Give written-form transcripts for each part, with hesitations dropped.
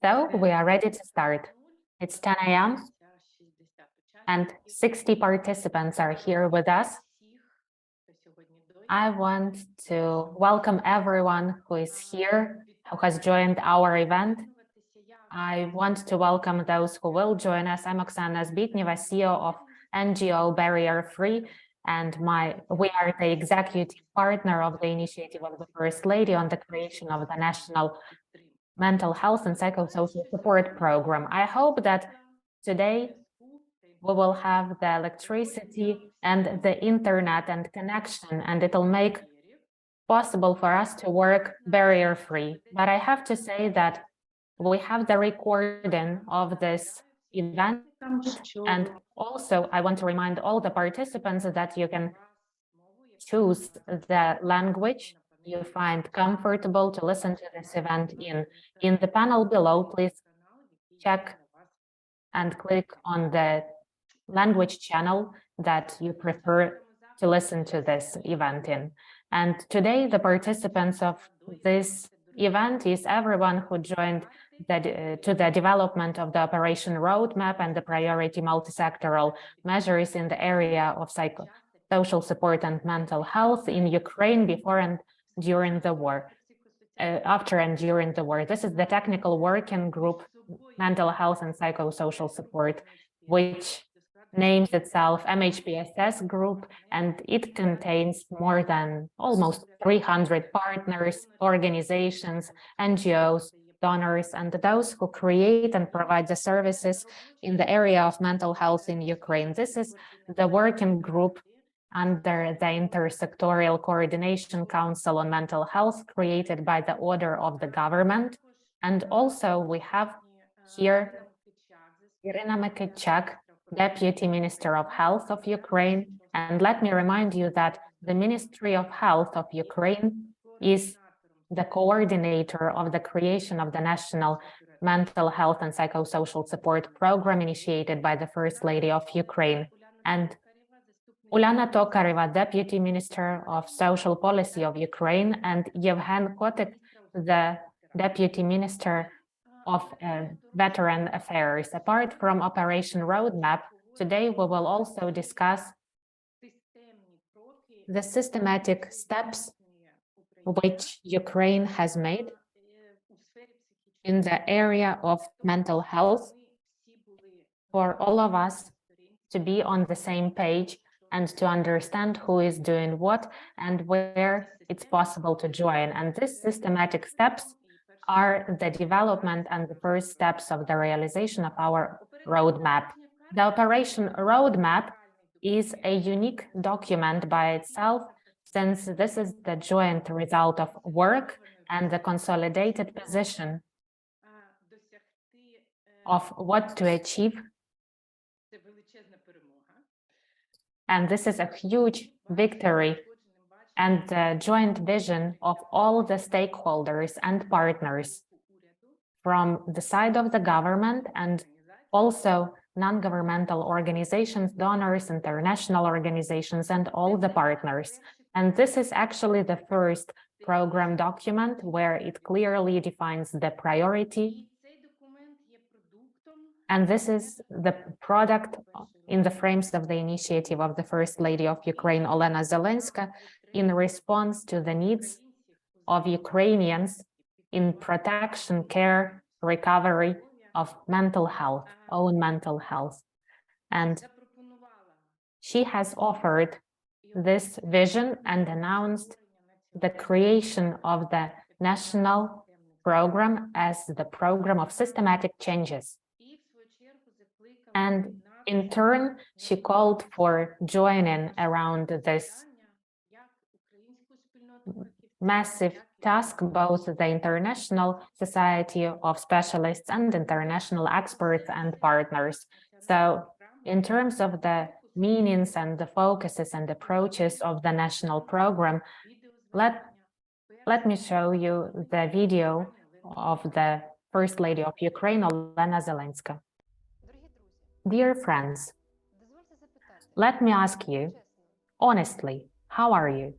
So we are ready to start. It's 10 a.m. and 60 participants are here with us. I want to welcome everyone who is here, who has joined our event. I want to welcome those who will join us. I'm Oksana Zbitneva, CEO of NGO Barrier Free, and we are the executive partner of the initiative of the First Lady on the creation of the National Mental Health and Psychosocial Support Program. I hope that today we will have the electricity and the internet and connection, and it'll make possible for us to work barrier-free. But I have to say that we have the recording of this event, and also I want to remind all the participants that you can choose the language you find comfortable to listen to this event in. In the panel below, please check and click on the language channel that you prefer to listen to this event in. And today, the participants of this event is everyone who joined to the development of the operation roadmap and the priority multisectoral measures in the area of psychosocial support and mental health in Ukraine before and during the war, after and during the war. This is the technical working group, mental health and psychosocial support, which names itself MHPSS group, and it contains more than almost 300 partners, organizations, NGOs, donors, and those who create and provide the services in the area of mental health in Ukraine. This is the working group under the Intersectoral Coordination Council on Mental Health created by the order of the government. And also we have here Irina Mykitchak, Deputy Minister of Health of Ukraine. And let me remind you that the Ministry of Health of Ukraine is the coordinator of the creation of the National Mental Health and Psychosocial Support Program initiated by the First Lady of Ukraine. And Olena Tokareva, Deputy Minister of Social Policy of Ukraine, and Yevhen Kotik, the Deputy Minister of Veteran Affairs. Apart from Operation Roadmap, today we will also discuss the systematic steps which Ukraine has made in the area of mental health for all of us to be on the same page and to understand who is doing what and where it's possible to join. And these systematic steps are the development and the first steps of the realization of our roadmap. The Operation Roadmap is a unique document by itself, since this is the joint result of work and the consolidated position of what to achieve. And this is a huge victory and the joint vision of all the stakeholders and partners from the side of the government and also non-governmental organizations, donors, international organizations, and all the partners. And this is actually the first program document where it clearly defines the priority. And this is the product in the frames of the initiative of the First Lady of Ukraine, Olena Zelenska, in response to the needs of Ukrainians in protection, care, recovery of mental health, own mental health. And she has offered this vision and announced the creation of the national program as the program of systematic changes. And in turn, she called for joining around this massive task, both the international society of specialists and international experts and partners. So in terms of the meanings and the focuses and approaches of the national program, let me show you the video of the First Lady of Ukraine, Olena Zelenska. Dear friends, let me ask you, honestly, how are you?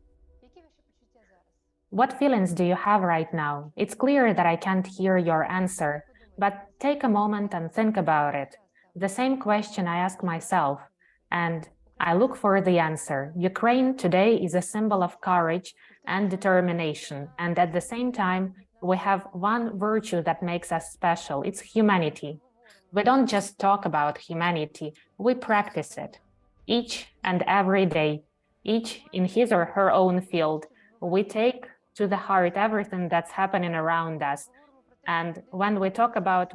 What feelings do you have right now? It's clear that I can't hear your answer, But take a moment and think about it. The same question I ask myself, and I look for the answer. Ukraine today is a symbol of courage and determination. And at the same time, we have one virtue that makes us special. It's humanity. We don't just talk about humanity, we practice it. Each and every day, each in his or her own field, we take to the heart everything that's happening around us. And when we talk about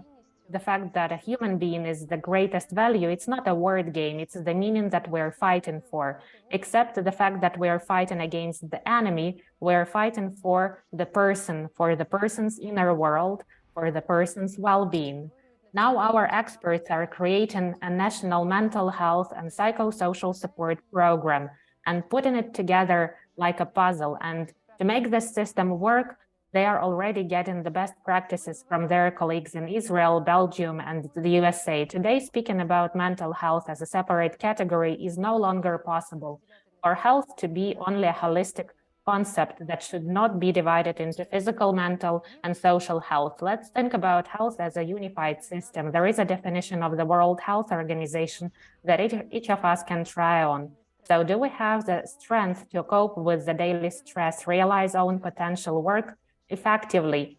the fact that a human being is the greatest value, it's not a word game, it's the meaning that we're fighting for. Except the fact that we're fighting against the enemy, we're fighting for the person's inner world, for the person's well-being. Now our experts are creating a national mental health and psychosocial support program and putting it together like a puzzle. And to make this system work, they are already getting the best practices from their colleagues in Israel, Belgium, and the USA. Today, speaking about mental health as a separate category is no longer possible. For health to be only a holistic concept that should not be divided into physical, mental, and social health. Let's think about health as a unified system. There is a definition of the World Health Organization that each of us can try on. So do we have the strength to cope with the daily stress, realize own potential, work effectively?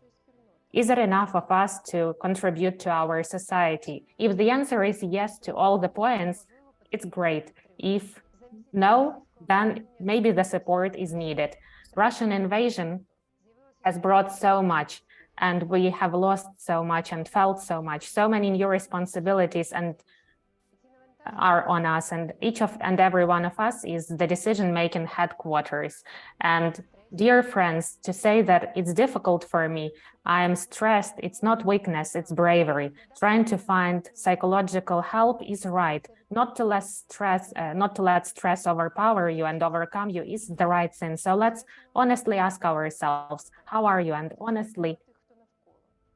Is it enough of us to contribute to our society? If the answer is yes to all the points, it's great. If no, then maybe the support is needed. Russian invasion has brought so much, and we have lost so much and felt so much. So many new responsibilities and are on us, and each and every one of us is the decision-making headquarters. And dear friends, to say that it's difficult for me, I am stressed, it's not weakness, it's bravery. Trying to find psychological help is right. Not to let stress overpower you and overcome you is the right thing. So let's honestly ask ourselves, how are you? And honestly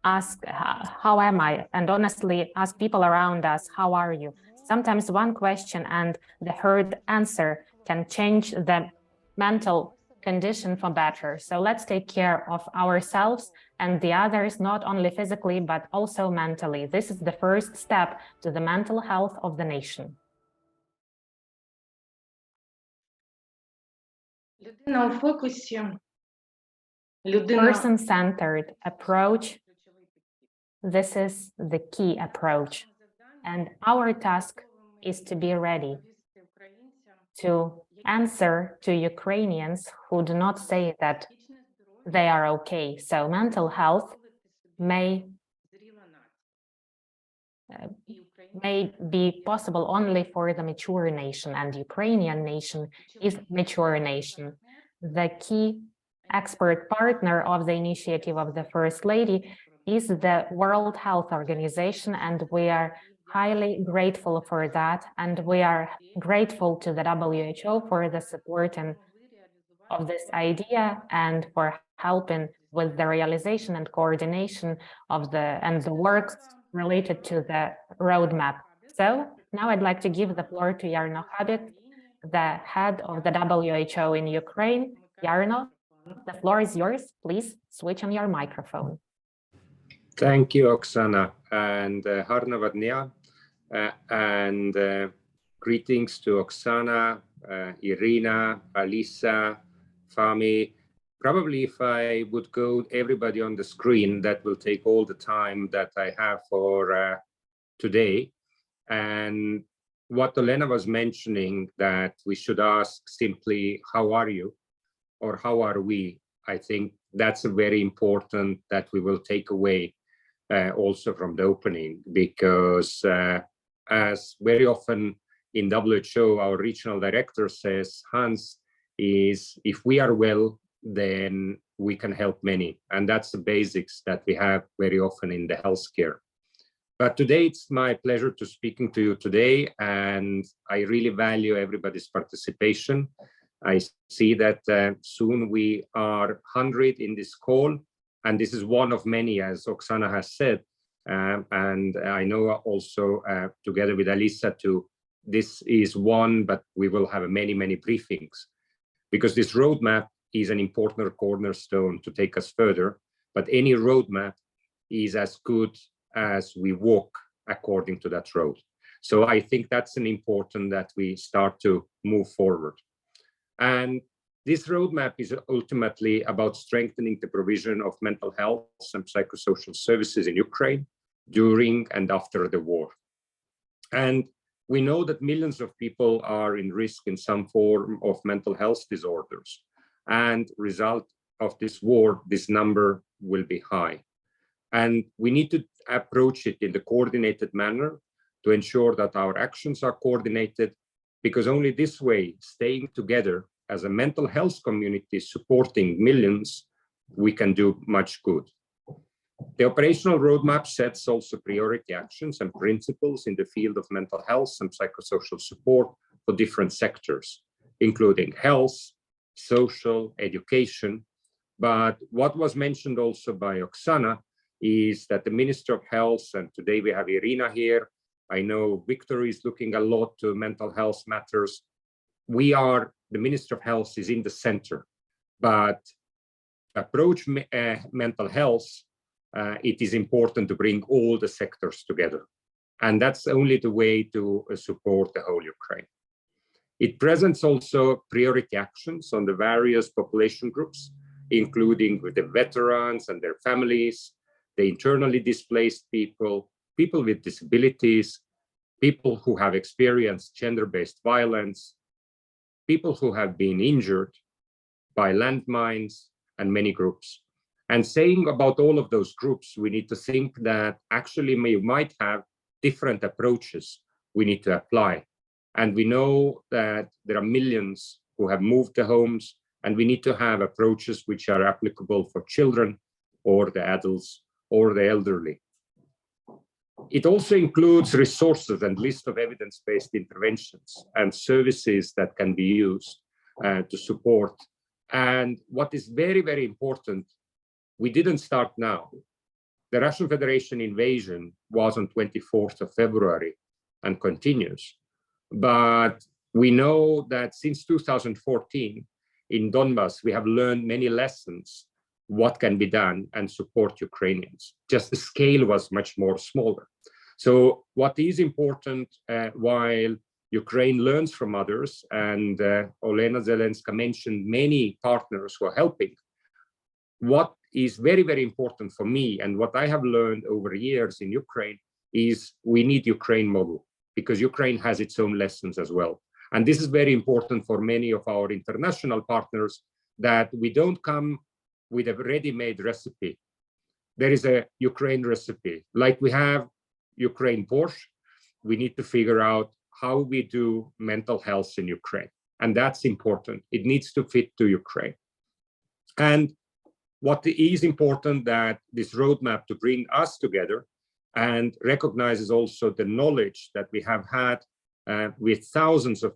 ask, how am I? And honestly ask people around us, how are you? Sometimes one question and the heard answer can change the mental condition for better. So let's take care of ourselves and the others, not only physically, but also mentally. This is the first step to the mental health of the nation. Person-centered approach. This is the key approach. And our task is to be ready to answer to Ukrainians who do not say that they are okay. So mental health may be possible only for the mature nation, and Ukrainian nation is mature nation. The key expert partner of the initiative of the First Lady is the World Health Organization, and we are highly grateful for that, and we are grateful to the WHO for the support of this idea and for helping with the realization and coordination of the work related to the roadmap. So now I'd like to give the floor to Jarno Habit, the head of the WHO in Ukraine. Jarno, the floor is yours. Please switch on your microphone. Thank you, Oksana, and Harnava dnia, and greetings to Oksana, Irina, Alisa, Fahmy. Probably if I would go everybody on the screen, that will take all the time that I have for today. And what Olena was mentioning, that we should ask simply, how are you? Or how are we? I think that's a very important that we will take away also from the opening, because as very often in WHO, our regional director says, Hans, is if we are well, then we can help many. And that's the basics that we have very often in the healthcare. But today, it's my pleasure to speaking to you today, and I really value everybody's participation. I see that soon we are 100 in this call, and this is one of many, as Oksana has said. And I know also together with Alisa too, this is one, but we will have many, many briefings, because this roadmap is an important cornerstone to take us further. But any roadmap is as good as we walk according to that road. So I think that's an important that we start to move forward. And this roadmap is ultimately about strengthening the provision of mental health and psychosocial services in Ukraine during and after the war. And we know that millions of people are in risk in some form of mental health disorders. And result of this war, this number will be high. And we need to approach it in the coordinated manner to ensure that our actions are coordinated, because only this way, staying together as a mental health community supporting millions, we can do much good. The operational roadmap sets also priority actions and principles in the field of mental health and psychosocial support for different sectors, including health, social, education. But what was mentioned also by Oksana is that the Minister of Health, and today we have Irina here, I know Victor is looking a lot to mental health matters. The Minister of Health is in the center, but approach mental health, it is important to bring all the sectors together. And that's only the way to support the whole Ukraine. It presents also priority actions on the various population groups, including with the veterans and their families, the internally displaced people, people with disabilities, people who have experienced gender-based violence, people who have been injured by landmines, and many groups. And saying about all of those groups, we need to think that actually we might have different approaches we need to apply. And we know that there are millions who have moved to homes, and we need to have approaches which are applicable for children or the adults or the elderly. It also includes resources and list of evidence-based interventions and services that can be used to support. And what is very, very important, we didn't start now. The Russian Federation invasion was on 24th of February and continues. But we know that since 2014 in Donbas, we have learned many lessons what can be done and support Ukrainians. Just the scale was much more smaller. So what is important while Ukraine learns from others, and Olena Zelenska mentioned many partners who are helping, what is very, very important for me and what I have learned over years in Ukraine is we need Ukraine model, because Ukraine has its own lessons as well. And this is very important for many of our international partners, that we don't come with a ready-made recipe. There is a Ukraine recipe. Like we have Ukraine Borscht, we need to figure out how we do mental health in Ukraine. And that's important. It needs to fit to Ukraine. And what is important that this roadmap to bring us together and recognizes also the knowledge that we have had with thousands of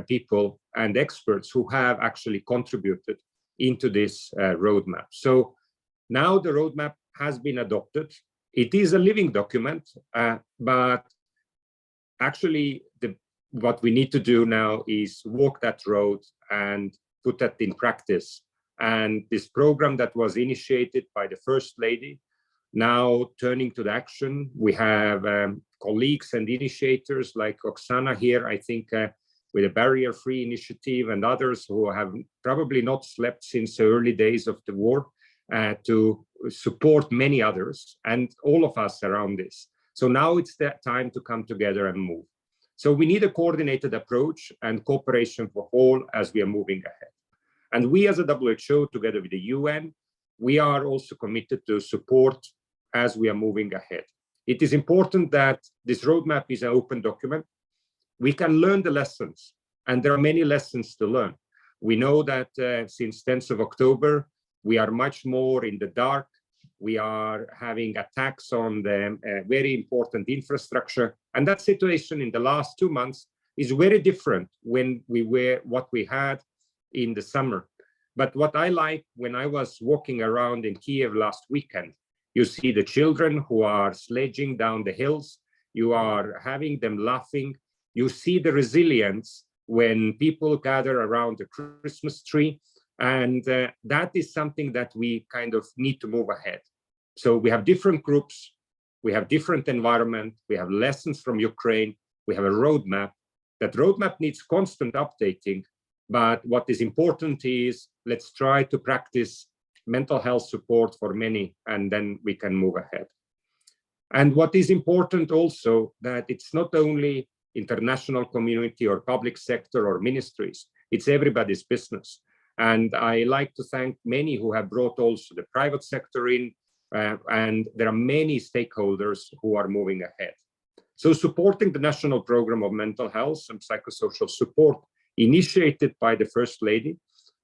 people and experts who have actually contributed into this roadmap. So now the roadmap has been adopted. It is a living document, but actually what we need to do now is walk that road and put that in practice. And this program that was initiated by the First Lady, now turning to the action, we have colleagues and initiators like Oksana here, I think, with a barrier-free initiative, and others who have probably not slept since the early days of the war, to support many others and all of us around this. So now it's that time to come together and move. So we need a coordinated approach and cooperation for all as we are moving ahead. And we as a WHO, together with the UN, we are also committed to support as we are moving ahead. It is important that this roadmap is an open document. We can learn the lessons, and there are many lessons to learn. We know that since 10th of October, we are much more in the dark. We are having attacks on the very important infrastructure. And that situation in the last 2 months is very different when we were what we had in the summer. But what I like when I was walking around in Kiev last weekend, you see the children who are sledging down the hills. You are having them laughing. You see the resilience when people gather around the Christmas tree. And that is something that we kind of need to move ahead. So we have different groups, we have different environment, we have lessons from Ukraine, we have a roadmap. That roadmap needs constant updating, but what is important is let's try to practice mental health support for many, and then we can move ahead. And what is important also, that it's not only international community or public sector or ministries, it's everybody's business. And I like to thank many who have brought also the private sector in, and there are many stakeholders who are moving ahead. So supporting the National Program of Mental Health and Psychosocial Support, initiated by the First Lady,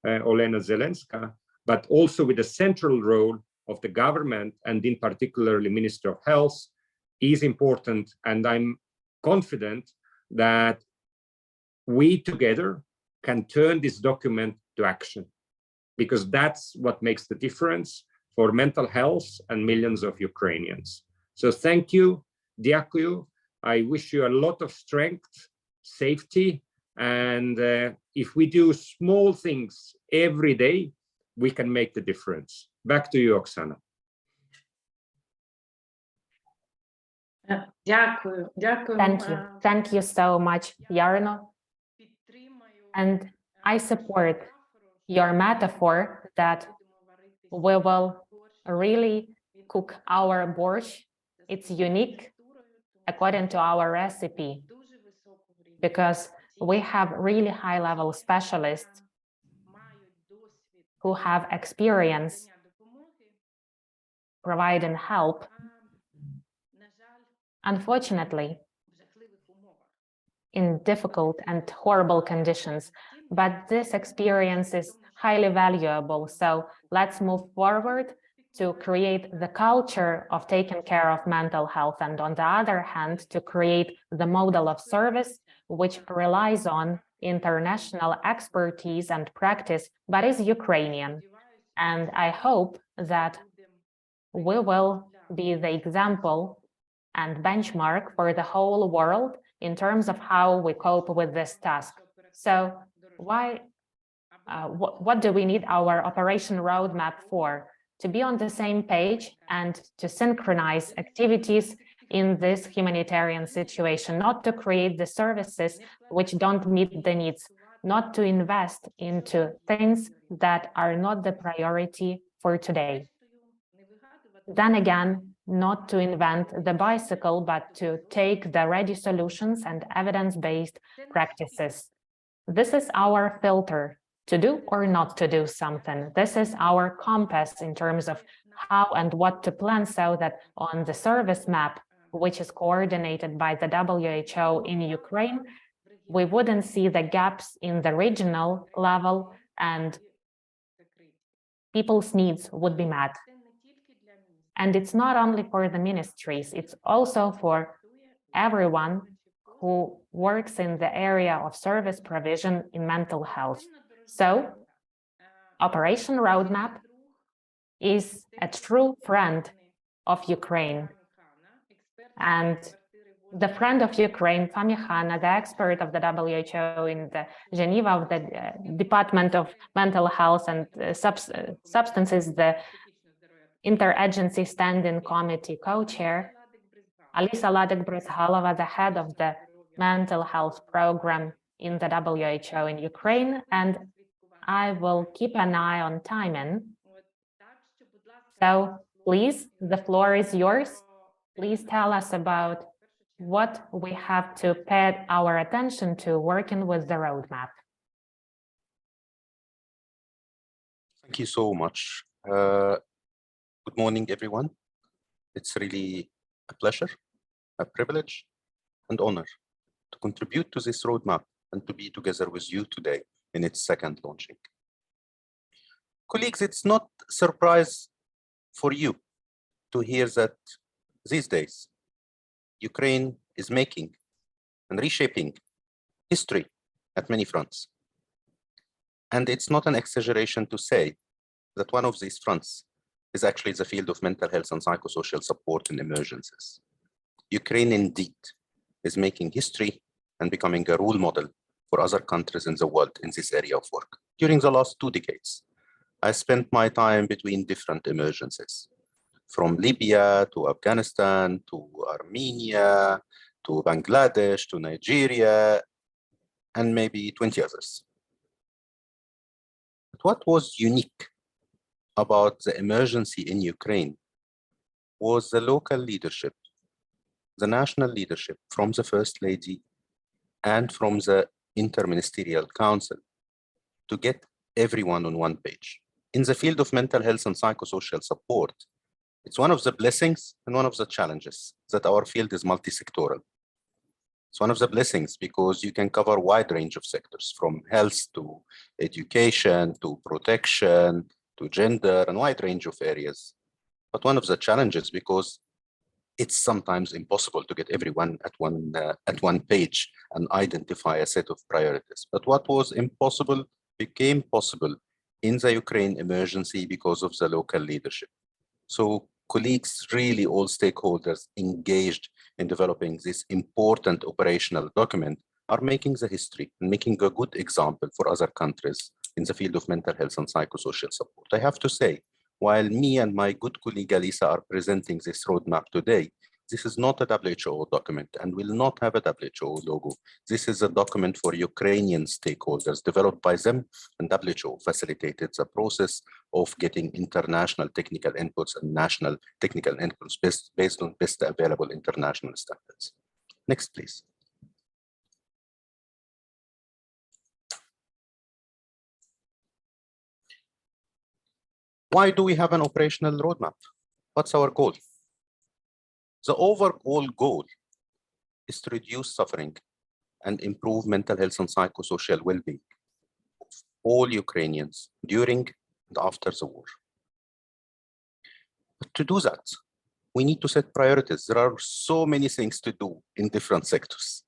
Olena Zelenska, but also with a central role of the government and in particular the Minister of Health, is important. And I'm confident that we together can turn this document to action, because that's what makes the difference for mental health and millions of Ukrainians. So thank you, Diakuyu. I wish you a lot of strength, safety, and if we do small things every day, we can make the difference. Back to you, Oksana. Thank you. Thank you so much, Jarno. And I support your metaphor that we will really cook our borscht. It's unique according to our recipe, because we have really high-level specialists who have experience providing help. Unfortunately, in difficult and horrible conditions, but this experience is highly valuable. So let's move forward to create the culture of taking care of mental health, and on the other hand, to create the model of service which relies on international expertise and practice, but is Ukrainian. And I hope that we will be the example and benchmark for the whole world in terms of how we cope with this task. So what do we need our operation roadmap for? To be on the same page and to synchronize activities in this humanitarian situation, not to create the services which don't meet the needs, not to invest into things that are not the priority for today. Then again, not to invent the bicycle, but to take the ready solutions and evidence-based practices. This is our filter to do or not to do something. This is our compass in terms of how and what to plan, so that on the service map, which is coordinated by the WHO in Ukraine, we wouldn't see the gaps in the regional level and people's needs would be met. And it's not only for the ministries, it's also for everyone who works in the area of service provision in mental health. So, Operation Roadmap is a true friend of Ukraine. And the friend of Ukraine, Fahmy, Hanna, the expert of the WHO in the Geneva of the Department of Mental Health and Substances, the Interagency Standing Committee co-chair, Alisa Ladyk-Bryzghalova, the head of the mental health program in the WHO in Ukraine, and I will keep an eye on timing. So please, the floor is yours. Please tell us about what we have to pay our attention to working with the roadmap. Thank you so much. Good morning, everyone. It's really a pleasure, a privilege, and honor to contribute to this roadmap and to be together with you today in its second launching. Colleagues, it's not a surprise for you to hear that these days, Ukraine is making and reshaping history at many fronts. And it's not an exaggeration to say that one of these fronts is actually the field of mental health and psychosocial support in emergencies. Ukraine indeed is making history and becoming a role model for other countries in the world in this area of work. During the last 2 decades, I spent my time between different emergencies. from Libya to Afghanistan to Armenia to Bangladesh to Nigeria, and maybe 20 others. But what was unique about the emergency in Ukraine was the local leadership, the national leadership from the First Lady and from the Interministerial Council to get everyone on one page. In the field of mental health and psychosocial support, it's one of the blessings and one of the challenges that our field is multisectoral. It's one of the blessings because you can cover a wide range of sectors, from health to education to protection to gender, and a wide range of areas. But one of the challenges, because it's sometimes impossible to get everyone at one page and identify a set of priorities. But what was impossible became possible in the Ukraine emergency because of the local leadership. So colleagues, really all stakeholders engaged in developing this important operational document are making the history and making a good example for other countries in the field of mental health and psychosocial support. I have to say, while me and my good colleague Alisa are presenting this roadmap today, this is not a WHO document and will not have a WHO logo. This is a document for Ukrainian stakeholders developed by them, and WHO facilitated the process of getting international technical inputs and national technical inputs based on best available international standards. Next, please. Why do we have an operational roadmap? What's our goal? The overall goal is to reduce suffering and improve mental health and psychosocial well-being of all Ukrainians during and after the war. But to do that, we need to set priorities. There are so many things to do in different sectors.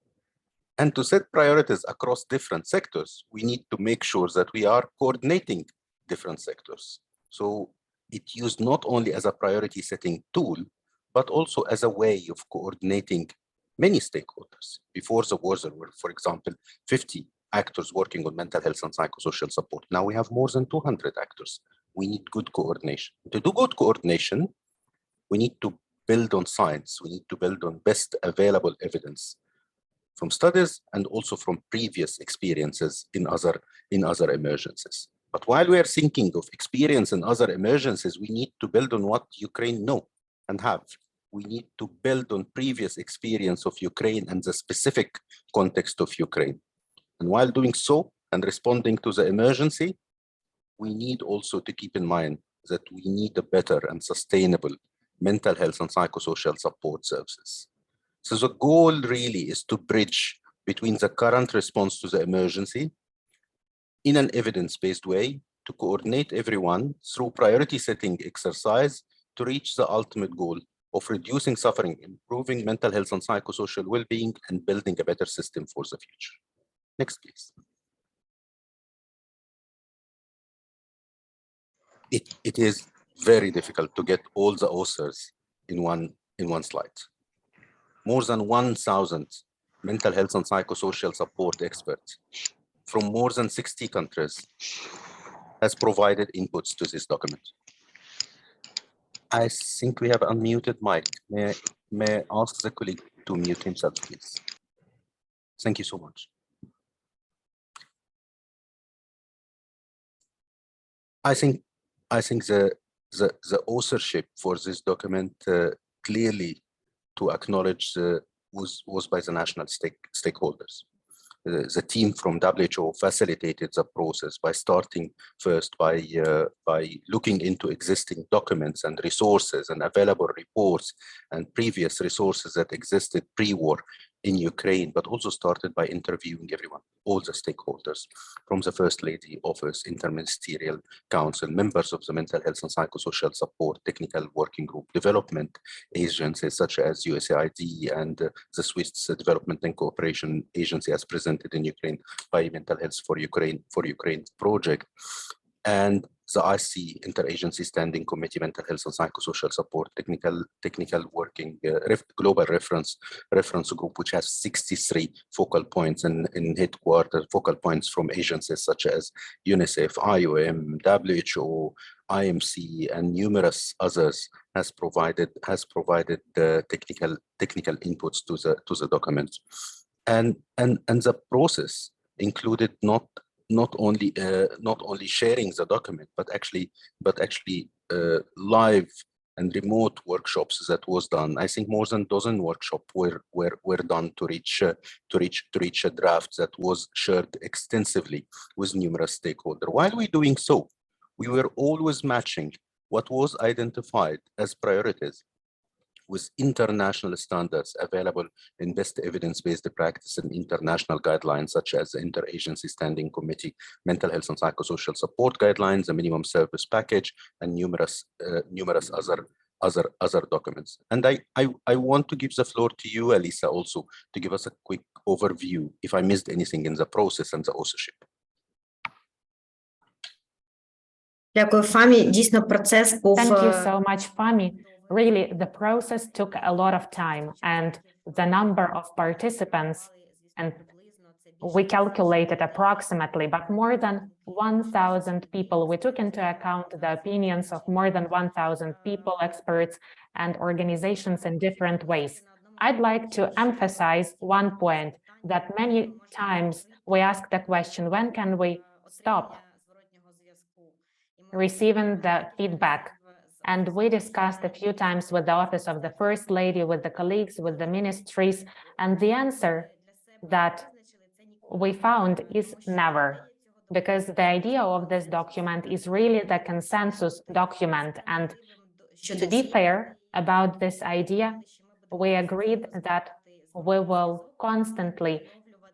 And to set priorities across different sectors, we need to make sure that we are coordinating different sectors. So it's used not only as a priority setting tool, but also as a way of coordinating many stakeholders. Before the war, there were, for example, 50 actors working on mental health and psychosocial support. Now we have more than 200 actors. We need good coordination. To do good coordination, we need to build on science. We need to build on best available evidence from studies and also from previous experiences in other emergencies. But while we are thinking of experience in other emergencies, we need to build on what Ukraine know and have. We need to build on previous experience of Ukraine and the specific context of Ukraine. And while doing so and responding to the emergency, we need also to keep in mind that we need a better and sustainable mental health and psychosocial support services. So the goal really is to bridge between the current response to the emergency in an evidence-based way, to coordinate everyone through priority setting exercise to reach the ultimate goal of reducing suffering, improving mental health and psychosocial well-being, and building a better system for the future. Next, please. It is very difficult to get all the authors in one slide. More than 1,000 mental health and psychosocial support experts from more than 60 countries has provided inputs to this document. I think we have unmuted mic. May I ask the colleague to mute himself, please? Thank you so much. I think the authorship for this document clearly to acknowledge was by the national stakeholders. The team from WHO facilitated the process by starting first by looking into existing documents and resources and available reports and previous resources that existed pre-war in Ukraine, but also started by interviewing everyone, all the stakeholders, from the First Lady Office, Interministerial Council, members of the Mental Health and Psychosocial Support Technical Working Group, development agencies such as USAID and the Swiss Development and Cooperation Agency as presented in Ukraine by Mental Health for Ukraine project. And the IC, Interagency Standing Committee, Mental Health and Psychosocial Support, Technical Working Global Reference Group, which has 63 focal points in headquarters, focal points from agencies such as UNICEF, IOM, WHO, IMC, and numerous others, has provided the technical inputs to the documents, and the process included not only sharing the document, but actually live and remote workshops that was done. I think more than a dozen workshops were done to reach a draft that was shared extensively with numerous stakeholders. While we're doing so, we were always matching what was identified as priorities with international standards available in best evidence-based practice and international guidelines, such as the Interagency Standing Committee, Mental Health and Psychosocial Support Guidelines, the Minimum Service Package, and numerous other documents. And I want to give the floor to you, Alisa, also to give us a quick overview if I missed anything in the process and the authorship. Thank you so much, Fahmy. Really, the process took a lot of time, and the number of participants, and we calculated approximately, but more than 1,000 people. We took into account the opinions of more than 1,000 people, experts, and organizations in different ways. I'd like to emphasize one point, that many times we ask the question, when can we stop receiving the feedback? And we discussed a few times with the Office of the First Lady, with the colleagues, with the ministries, and the answer that we found is never, because the idea of this document is really the consensus document. And to be fair about this idea, we agreed that we will constantly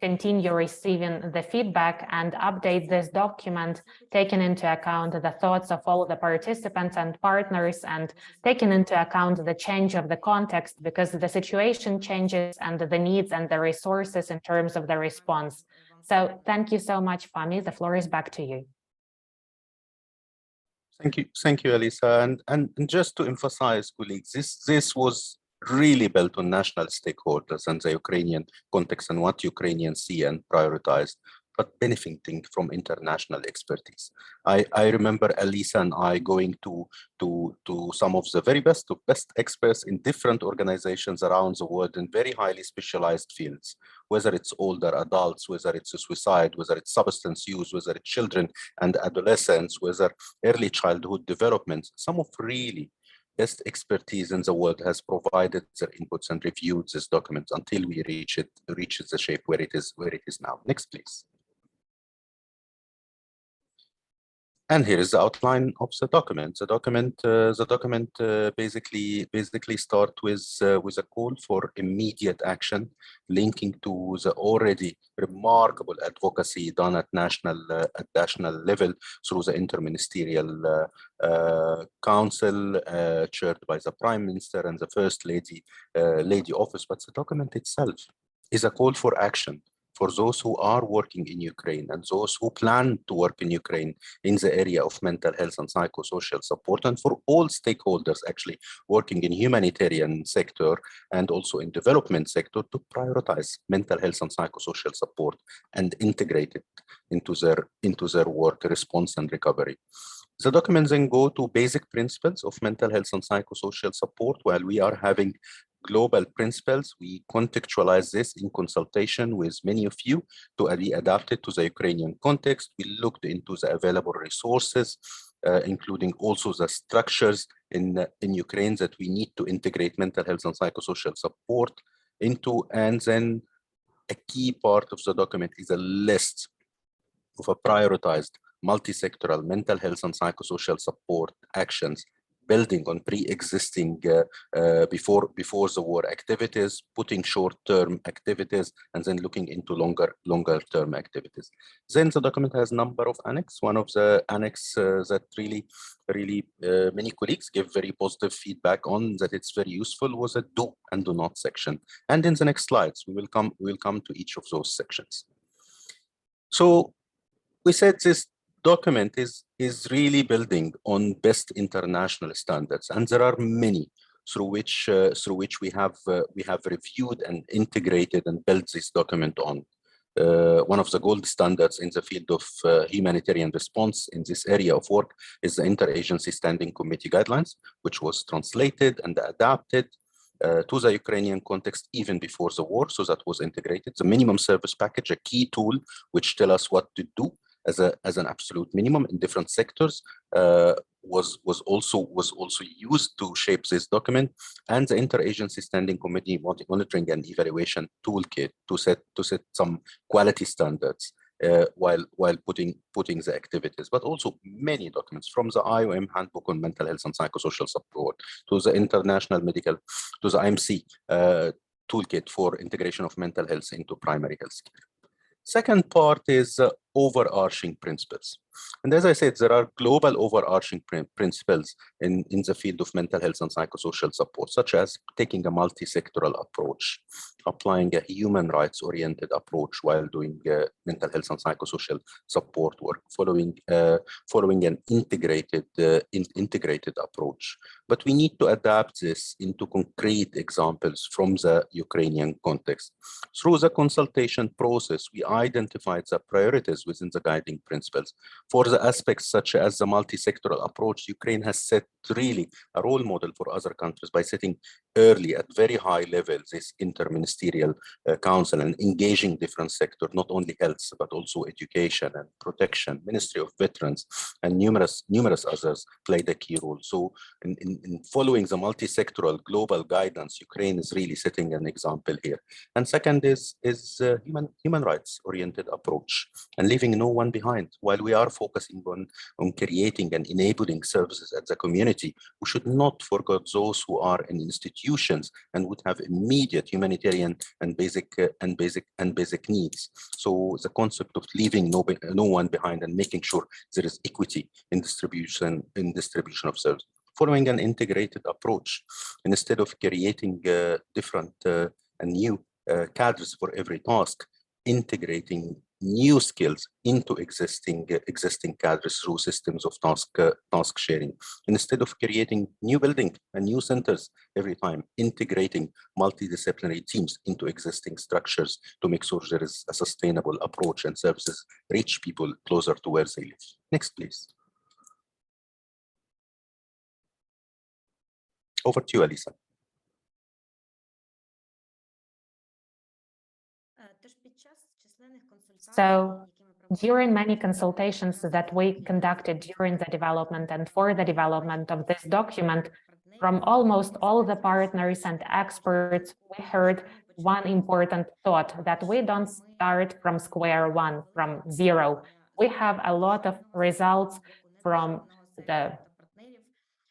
continue receiving the feedback and update this document, taking into account the thoughts of all the participants and partners, and taking into account the change of the context, because the situation changes and the needs and the resources in terms of the response. So thank you so much, Fahmy. The floor is back to you. Thank you, Alisa. And just to emphasize, colleagues, this was really built on national stakeholders and the Ukrainian context and what Ukrainians see and prioritize, but benefiting from international expertise. I remember Alisa and I going to some of the very best experts in different organizations around the world in very highly specialized fields, whether it's older adults, whether it's suicide, whether it's substance use, whether it's children and adolescents, whether early childhood development. Some of really best expertise in the world has provided their inputs and reviewed this document until we reaches the shape where it is now. Next, please. And here is the outline of the document. The document basically start with a call for immediate action, linking to the already remarkable advocacy done at national level through the interministerial council chaired by the Prime Minister and the First Lady office. But the document itself is a call for action for those who are working in Ukraine and those who plan to work in Ukraine in the area of mental health and psychosocial support, and for all stakeholders actually working in humanitarian sector and also in development sector to prioritize mental health and psychosocial support and integrate it into their work response and recovery. The documents then go to basic principles of mental health and psychosocial support. While we are having global principles, we contextualize this in consultation with many of you to be adapted to the Ukrainian context. We looked into the available resources, including also the structures in Ukraine that we need to integrate mental health and psychosocial support into. And then a key part of the document is a list of a prioritized multisectoral mental health and psychosocial support actions, building on pre-existing before the war activities, putting short-term activities, and then looking into longer-term activities. Then the document has a number of annexes. One of the annexes that really many colleagues give very positive feedback on, that it's very useful, was a do and do not section. And in the next slides, we will come to each of those sections. So we said this document is is really building on best international standards, and there are many through which we have reviewed and integrated and built this document on. One of the gold standards in the field of humanitarian response in this area of work is the Interagency Standing Committee Guidelines, which was translated and adapted to the Ukrainian context even before the war, so that was integrated. The minimum service package, a key tool which tell us what to do as an absolute minimum in different sectors, was also used to shape this document, and the Interagency Standing Committee monitoring and evaluation toolkit to set some quality standards while putting the activities, but also many documents from the IOM Handbook on Mental Health and Psychosocial Support to the International Medical, to the IMC toolkit for integration of mental health into primary health care. Second part is overarching principles. And as I said, there are global overarching principles in the field of mental health and psychosocial support, such as taking a multisectoral approach, applying a human rights-oriented approach while doing mental health and psychosocial support work, following an integrated approach. But we need to adapt this into concrete examples from the Ukrainian context. Through the consultation process, we identified the priorities within the guiding principles. For the aspects such as the multisectoral approach, Ukraine has set really a role model for other countries by setting early at very high levels this interministerial council and engaging different sectors, not only health, but also education and protection, Ministry of Veterans, and numerous others played a key role. So in following the multisectoral global guidance, Ukraine is really setting an example here. And second is human rights oriented approach and leaving no one behind. While we are focusing on creating and enabling services at the community, we should not forget those who are in institutions and would have immediate humanitarian and basic needs. So the concept of leaving no one behind and making sure there is equity in distribution of service, following an integrated approach instead of creating different and new cadres for every task, integrating new skills into existing cadres through systems of task sharing. Instead of creating new building and new centers every time, integrating multidisciplinary teams into existing structures to make sure there is a sustainable approach and services reach people closer to where they live. Next, please. Over to you, Alisa. So during many consultations that we conducted during the development and for the development of this document, from almost all the partners and experts, we heard one important thought, that we don't start from square one, from zero. We have a lot of results from the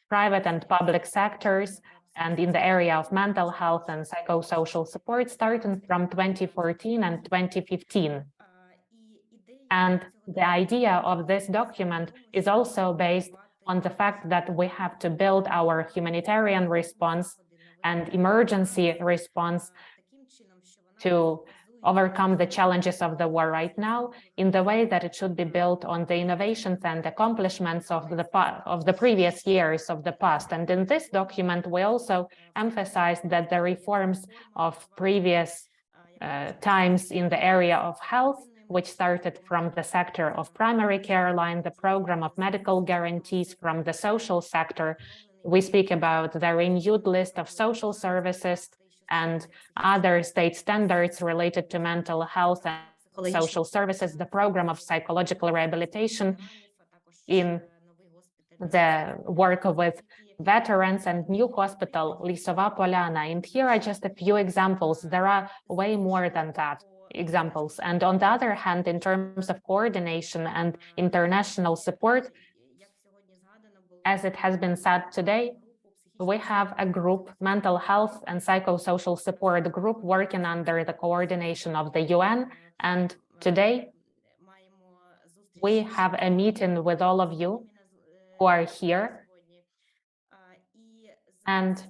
private and public sectors and in the area of mental health and psychosocial support starting from 2014 and 2015. And the idea of this document is also based on the fact that we have to build our humanitarian response and emergency response to overcome the challenges of the war right now in the way that it should be built on the innovations and accomplishments of the previous years of the past. And in this document, we also emphasized that the reforms of previous times in the area of health, which started from the sector of primary care line, the program of medical guarantees from the social sector. We speak about the renewed list of social services and other state standards related to mental health and social services, the program of psychological rehabilitation in the work with veterans and new hospital, Lisova Polyana. And here are just a few examples. There are way more than that examples. And on the other hand, in terms of coordination and international support, as it has been said today, we have a group, mental health and psychosocial support group, working under the coordination of the UN. And today, we have a meeting with all of you who are here. And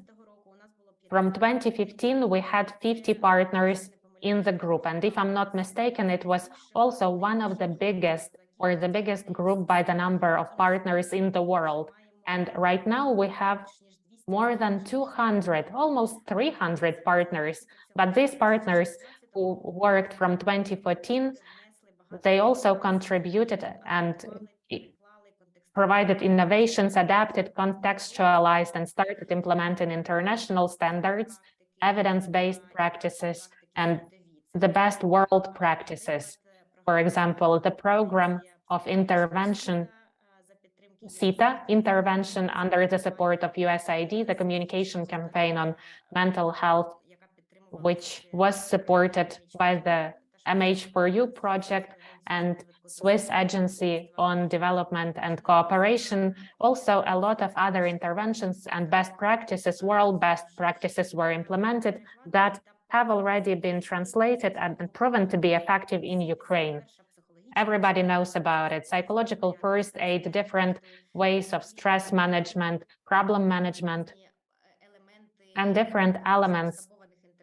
from 2015, we had 50 partners in the group. And if I'm not mistaken, it was also one of the biggest or the biggest group by the number of partners in the world. And right now we have more than 200, almost 300 partners. But these partners who worked from 2014, they also contributed and provided innovations, adapted, contextualized, and started implementing international standards, evidence-based practices, and the best world practices. For example, the program of intervention, CETA intervention under the support of USAID, the communication campaign on mental health, which was supported by the MH4U project and Swiss Agency on Development and Cooperation. Also, a lot of other interventions and best practices, world best practices were implemented that have already been translated and proven to be effective in Ukraine. Everybody knows about it. Psychological first aid, different ways of stress management, problem management, and different elements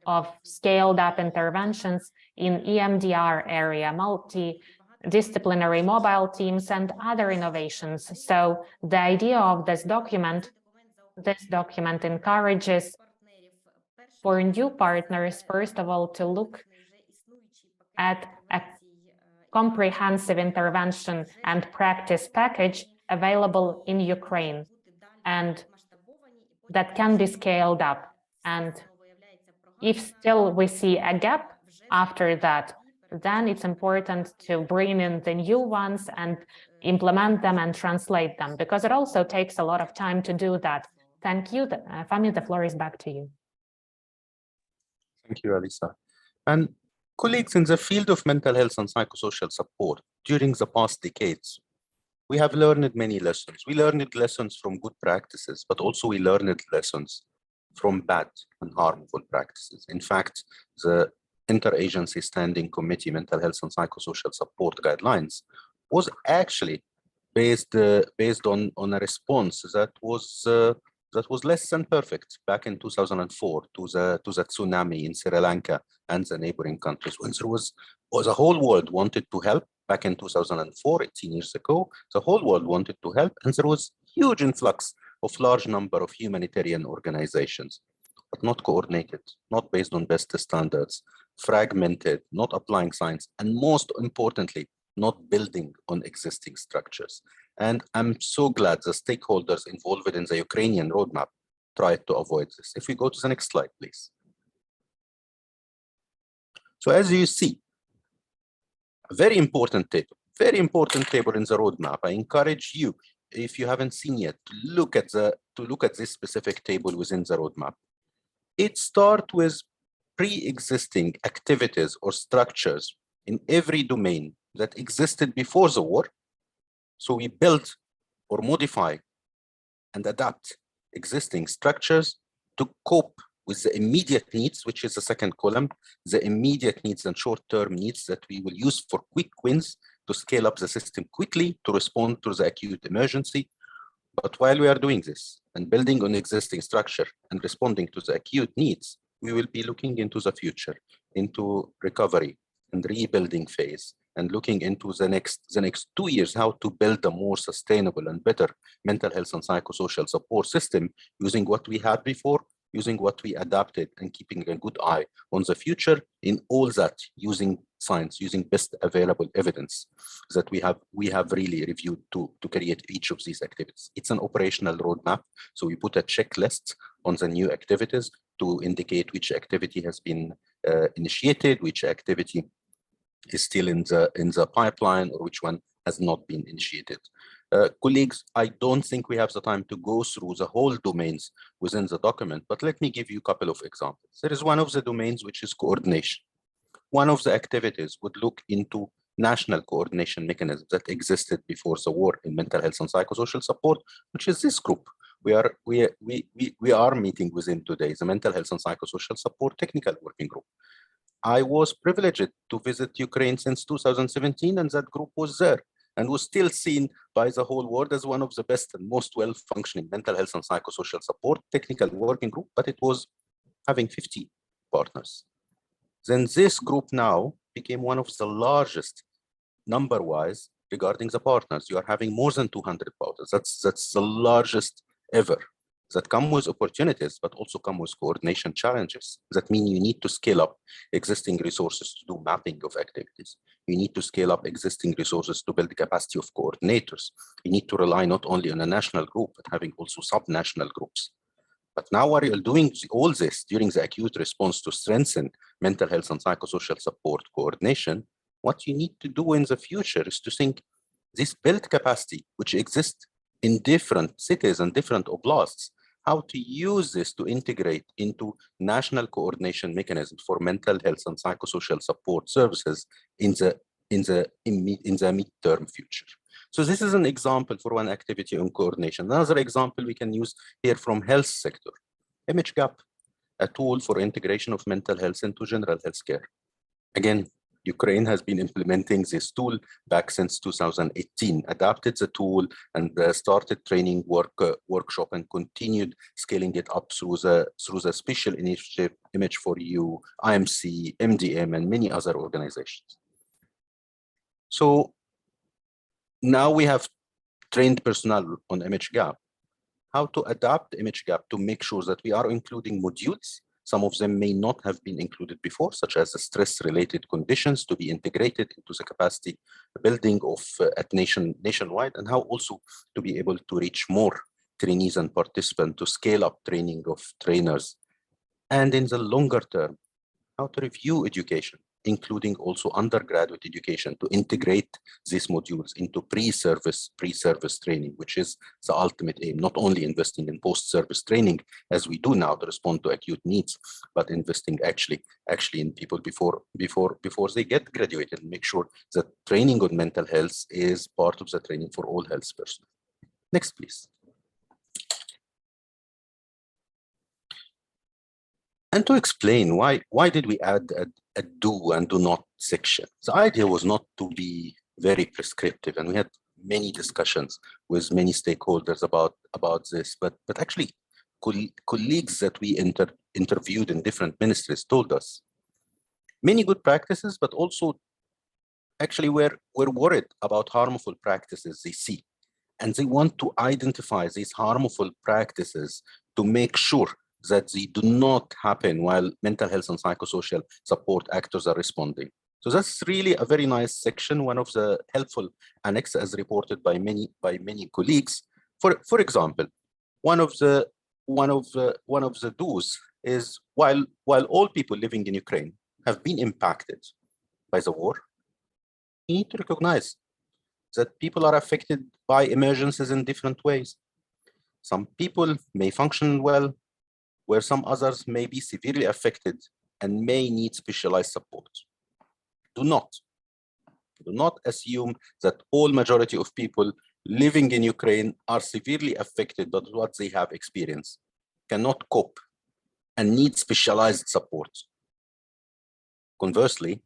of scaled up interventions in EMDR area, multidisciplinary mobile teams, and other innovations. So the idea of this document encourages for new partners, first of all, to look at a comprehensive intervention and practice package available in Ukraine, and that can be scaled up. And if still we see a gap after that, then it's important to bring in the new ones and implement them and translate them, because it also takes a lot of time to do that. Thank you. Fahmy, the floor is back to you. Thank you, Alisa. And colleagues, in the field of mental health and psychosocial support during the past decades, we have learned many lessons. We learned lessons from good practices, but also we learned lessons from bad and harmful practices. In fact, the Interagency Standing Committee Mental Health and Psychosocial Support Guidelines was actually based on a response that was less than perfect back in 2004 to the tsunami in Sri Lanka and the neighboring countries, when there was the whole world wanted to help. Back in 2004, 18 years ago, the whole world wanted to help, and there was huge influx of large number of humanitarian organizations, but not coordinated, not based on best standards, fragmented, not applying science, and most importantly, not building on existing structures. And I'm so glad the stakeholders involved in the Ukrainian roadmap tried to avoid this. If we go to the next slide, please. So as you see, a very important table in the roadmap. I encourage you, if you haven't seen yet, to look at this specific table within the roadmap. It starts with pre-existing activities or structures in every domain that existed before the war. So we build or modify and adapt existing structures to cope with the immediate needs, which is the second column, the immediate needs and short-term needs that we will use for quick wins to scale up the system quickly to respond to the acute emergency. But while we are doing this and building on existing structure and responding to the acute needs, we will be looking into the future, into recovery and rebuilding phase, and looking into the next 2 years, how to build a more sustainable and better mental health and psychosocial support system using what we had before, using what we adapted, and keeping a good eye on the future, in all that using science, using best available evidence that we have really reviewed to create each of these activities. It's an operational roadmap, so we put a checklist on the new activities to indicate which activity has been initiated, which activity is still in the pipeline, or which one has not been initiated. Colleagues, I don't think we have the time to go through the whole domains within the document, but let me give you a couple of examples. There is one of the domains which is coordination. One of the activities would look into national coordination mechanisms that existed before the war in mental health and psychosocial support, which is this group. We are meeting within today, the Mental Health and Psychosocial Support Technical Working Group. I was privileged to visit Ukraine since 2017, and that group was there and was still seen by the whole world as one of the best and most well-functioning mental health and psychosocial support technical working group, but it was having 50 partners. Then this group now became one of the largest number-wise regarding the partners. You are having more than 200 partners. That's the largest ever. That come with opportunities, but also come with coordination challenges. That means you need to scale up existing resources to do mapping of activities. You need to scale up existing resources to build the capacity of coordinators. You need to rely not only on a national group, but having also sub-national groups. But now while you're doing all this during the acute response to strengthen mental health and psychosocial support coordination, what you need to do in the future is to think this built capacity, which exists in different cities and different oblasts, how to use this to integrate into national coordination mechanisms for mental health and psychosocial support services in the midterm future. So this is an example for one activity on coordination. Another example we can use here from health sector, MHGAP, a tool for integration of mental health into general healthcare. Again, Ukraine has been implementing this tool back since 2018, adapted the tool and started training workshop and continued scaling it up through the special initiative MH4U, IMC, MDM, and many other organizations. So now we have trained personnel on MHGAP, how to adapt MHGAP to make sure that we are including modules. Some of them may not have been included before, such as the stress-related conditions to be integrated into the capacity building of nationwide, and how also to be able to reach more trainees and participants to scale up training of trainers. And in the longer term, how to review education, including also undergraduate education, to integrate these modules into pre-service training, which is the ultimate aim, not only investing in post-service training as we do now to respond to acute needs, but investing actually in people before they get graduated, and make sure that training on mental health is part of the training for all health personnel. Next, please. And to explain why did we add a do and do not section? The idea was not to be very prescriptive, and we had many discussions with many stakeholders about this, but actually colleagues that we interviewed in different ministries told us many good practices, but also actually we're worried about harmful practices they see, and they want to identify these harmful practices to make sure that they do not happen while mental health and psychosocial support actors are responding. So that's really a very nice section, one of the helpful annex as reported by many colleagues. For example, one of the do's is while all people living in Ukraine have been impacted by the war, you need to recognize that people are affected by emergencies in different ways. Some people may function well, where some others may be severely affected and may need specialized support. Do not assume that all majority of people living in Ukraine are severely affected by what they have experienced, cannot cope, and need specialized support. Conversely,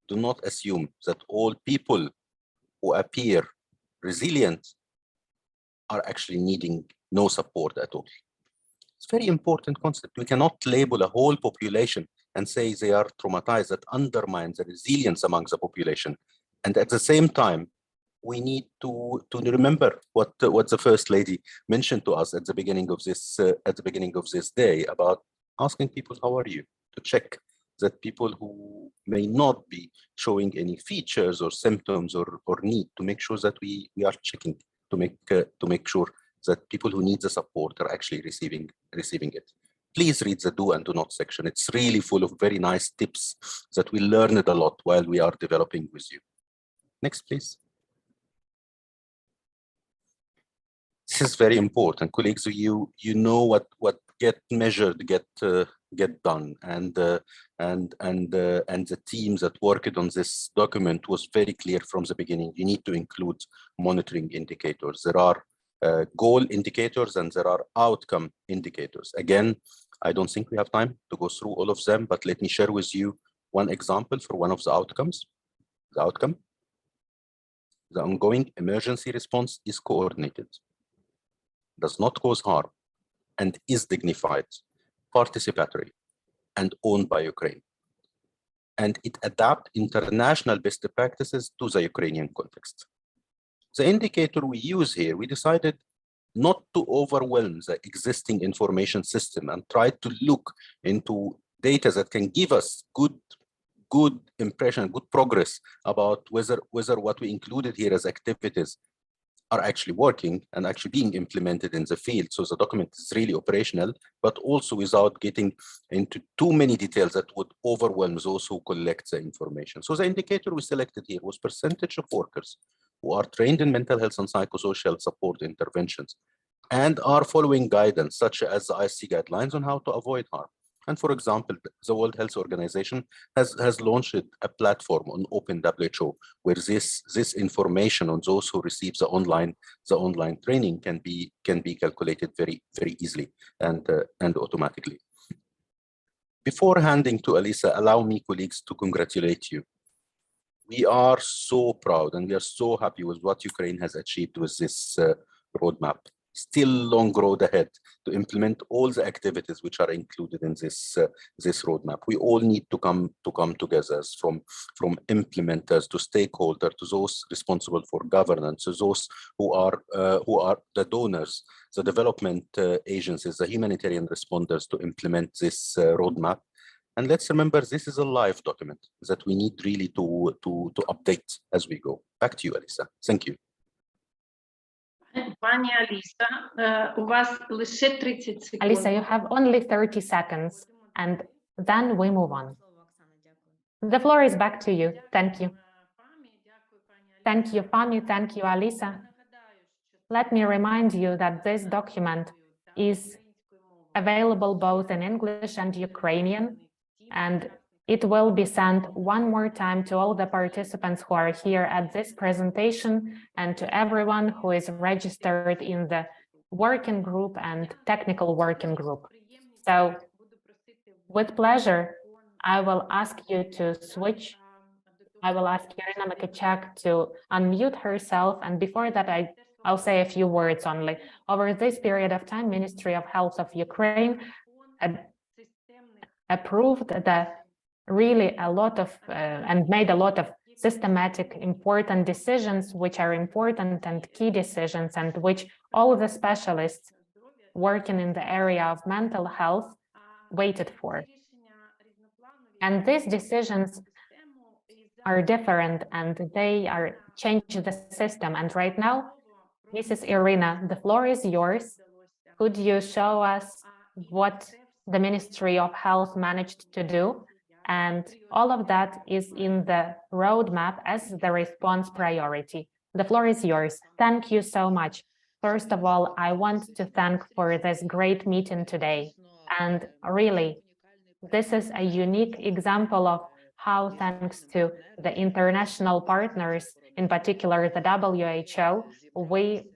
do not assume that all people who appear resilient are actually needing no support at all. It's a very important concept. We cannot label a whole population and say they are traumatized. That undermines the resilience among the population. And at the same time, we need to remember what the First Lady mentioned to us at the beginning of this day about asking people, how are you? To check that people who may not be showing any features or symptoms or need, to make sure that we are checking to make sure that people who need the support are actually receiving it. Please read the do and do not section. It's really full of very nice tips that we learned a lot while we are developing with you. Next, please. This is very important, colleagues. You know what get measured, get done, and the teams that worked on this document was very clear from the beginning. You need to include monitoring indicators. There are goal indicators and there are outcome indicators. Again, I don't think we have time to go through all of them, but let me share with you one example for one of the outcomes. The outcome, the ongoing emergency response is coordinated, does not cause harm, and is dignified, participatory, and owned by Ukraine. And it adapts international best practices to the Ukrainian context. The indicator we use here, we decided not to overwhelm the existing information system and try to look into data that can give us good impression, good progress about whether what we included here as activities are actually working and actually being implemented in the field. So the document is really operational, but also without getting into too many details that would overwhelm those who collect the information. So the indicator we selected here was percentage of workers who are trained in mental health and psychosocial support interventions and are following guidance such as the IASC guidelines on how to avoid harm. And for example, the World Health Organization has launched a platform on Open WHO where this information on those who receive the online training can be calculated very easily and automatically. Before handing to Alisa, allow me, colleagues, to congratulate you. We are so proud and we are so happy with what Ukraine has achieved with this roadmap. Still long road ahead to implement all the activities which are included in this roadmap. We all need to come together, from implementers to stakeholders to those responsible for governance, to those who are the donors, the development agencies, the humanitarian responders to implement this roadmap. And let's remember, this is a live document that we need really to update as we go. Back to you, Alisa. Thank you. Пані Аліса, у вас лише 30 секунд. Alisa, you have only 30 seconds, and then we move on. The floor is back to you. Thank you. Thank you, Fahmy. Thank you, Alisa. Let me remind you that this document is available both in English and Ukrainian, and it will be sent one more time to all the participants who are here at this presentation and to everyone who is registered in the working group and technical working group. So, with pleasure, I will ask you to switch. I will ask Irina Mikachek to unmute herself, and before that, I'll say a few words only. Over this period of time, Ministry of Health of Ukraine approved really a lot of and made a lot of systematic important decisions which are important and key decisions, and which all the specialists working in the area of mental health waited for. And these decisions are different and they are changing the system. And right now, Mrs. Irina, the floor is yours. Could you show us what the Ministry of Health managed to do? And all of that is in the roadmap as the response priority. The floor is yours. Thank you so much. First of all, I want to thank for this great meeting today. And really, this is a unique example of how, thanks to the international partners, in particular the WHO, we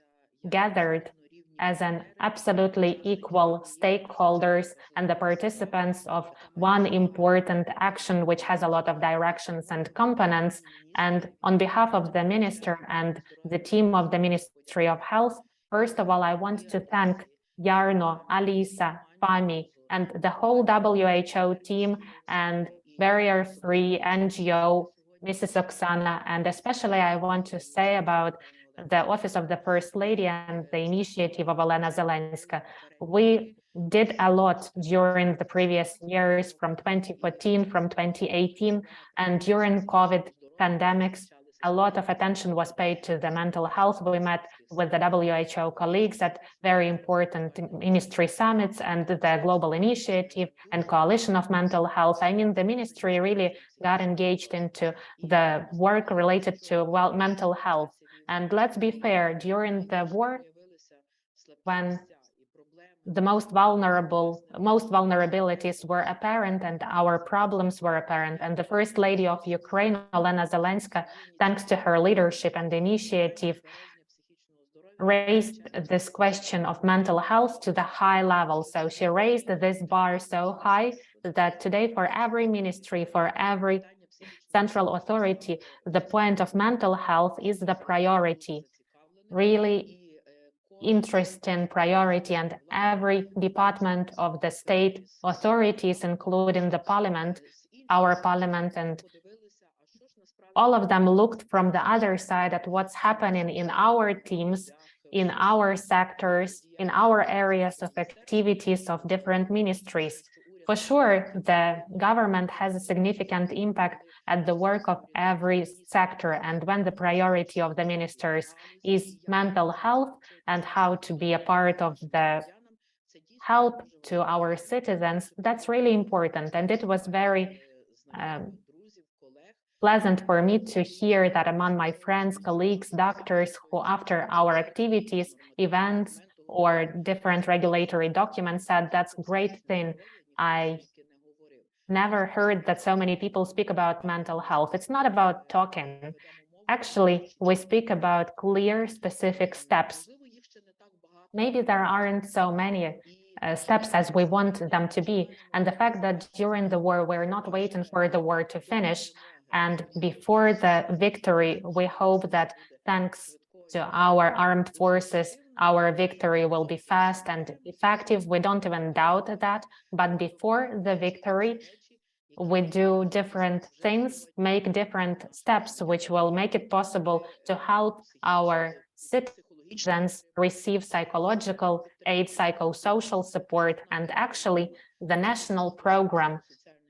gathered as an absolutely equal stakeholders and the participants of one important action which has a lot of directions and components. And on behalf of the minister and the team of the Ministry of Health, first of all, I want to thank Jarno, Alisa, Fahmy, and the whole WHO team and barrier-free NGO, Mrs. Oksana, and especially I want to say about the Office of the First Lady and the initiative of Olena Zelenska. We did a lot during the previous years, from 2014, from 2018, and during COVID pandemics, a lot of attention was paid to the mental health. We met with the WHO colleagues at very important ministry summits and the Global Initiative and Coalition of Mental Health. I mean, the ministry really got engaged into the work related to mental health. And let's be fair, during the war, when the most vulnerabilities were apparent and our problems were apparent, and the First Lady of Ukraine, Olena Zelenska, thanks to her leadership and initiative, raised this question of mental health to the high level. So she raised this bar so high that today, for every ministry, for every central authority, the point of mental health is the priority, really interesting priority, and every department of the state authorities, including the parliament, our parliament, and all of them looked from the other side at what's happening in our teams, in our sectors, in our areas of activities of different ministries. For sure, the government has a significant impact at the work of every sector, and when the priority of the ministers is mental health and how to be a part of the help to our citizens, that's really important. And it was very pleasant for me to hear that among my friends, colleagues, doctors, who after our activities, events, or different regulatory documents said, that's a great thing. I never heard that so many people speak about mental health. It's not about talking. Actually, we speak about clear, specific steps. Maybe there aren't so many steps as we want them to be. And the fact that during the war, we're not waiting for the war to finish. And before the victory, we hope that thanks to our armed forces, our victory will be fast and effective. We don't even doubt that. But before the victory, we do different things, make different steps, which will make it possible to help our citizens receive psychological aid, psychosocial support, and actually the national program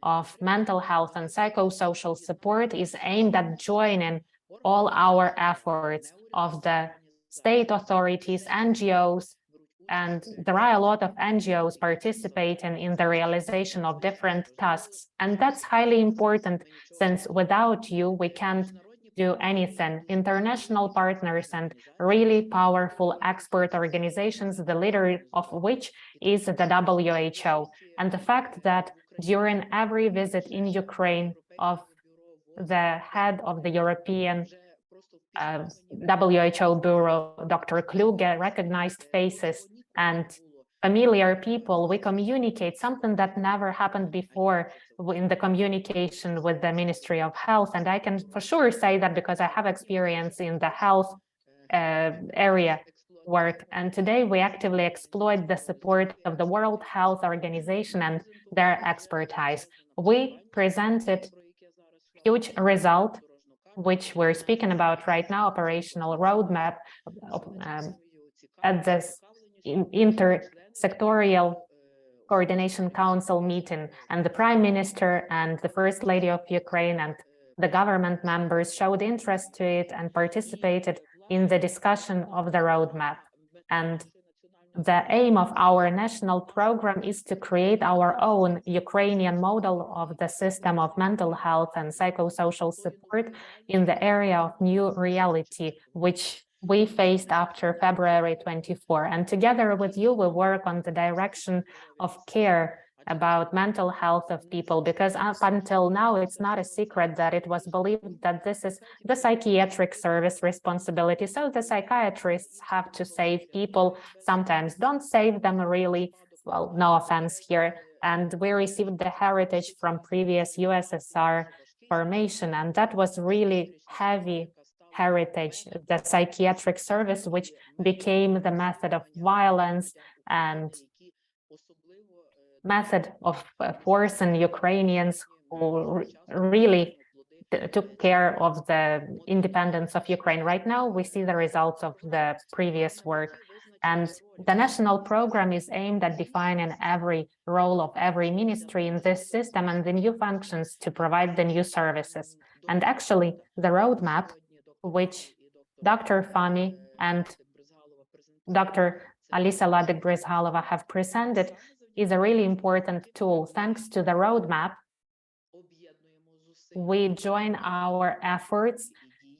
of mental health and psychosocial support is aimed at joining all our efforts of the state authorities, NGOs, and there are a lot of NGOs participating in the realization of different tasks. And that's highly important, since without you, we can't do anything. International partners and really powerful expert organizations, the leader of which is the WHO. And the fact that during every visit in Ukraine of the head of the European WHO Bureau, Dr. Kluge, recognized faces and familiar people, we communicate something that never happened before in the communication with the Ministry of Health. And I can for sure say that because I have experience in the health area work. And today we actively exploit the support of the World Health Organization and their expertise. We presented huge result, which we're speaking about right now, operational roadmap at this intersectorial coordination council meeting, and the Prime Minister and the First Lady of Ukraine and the government members showed interest to it and participated in the discussion of the roadmap. And the aim of our national program is to create our own Ukrainian model of the system of mental health and psychosocial support in the area of new reality, which we faced after February 24. And together with you, we work on the direction of care about mental health of people, because up until now, it's not a secret that it was believed that this is the psychiatric service responsibility. So the psychiatrists have to save people, sometimes don't save them really, well, no offense here. And we received the heritage from previous USSR formation, and that was really heavy heritage, the psychiatric service, which became the method of violence and method of forcing Ukrainians who really took care of the independence of Ukraine. Right now, we see the results of the previous work. And the national program is aimed at defining every role of every ministry in this system and the new functions to provide the new services. And actually, the roadmap, which Dr. Fahmy and Dr. Alisa Ladyk-Bryzghalova have presented, is a really important tool. Thanks to the roadmap, we join our efforts,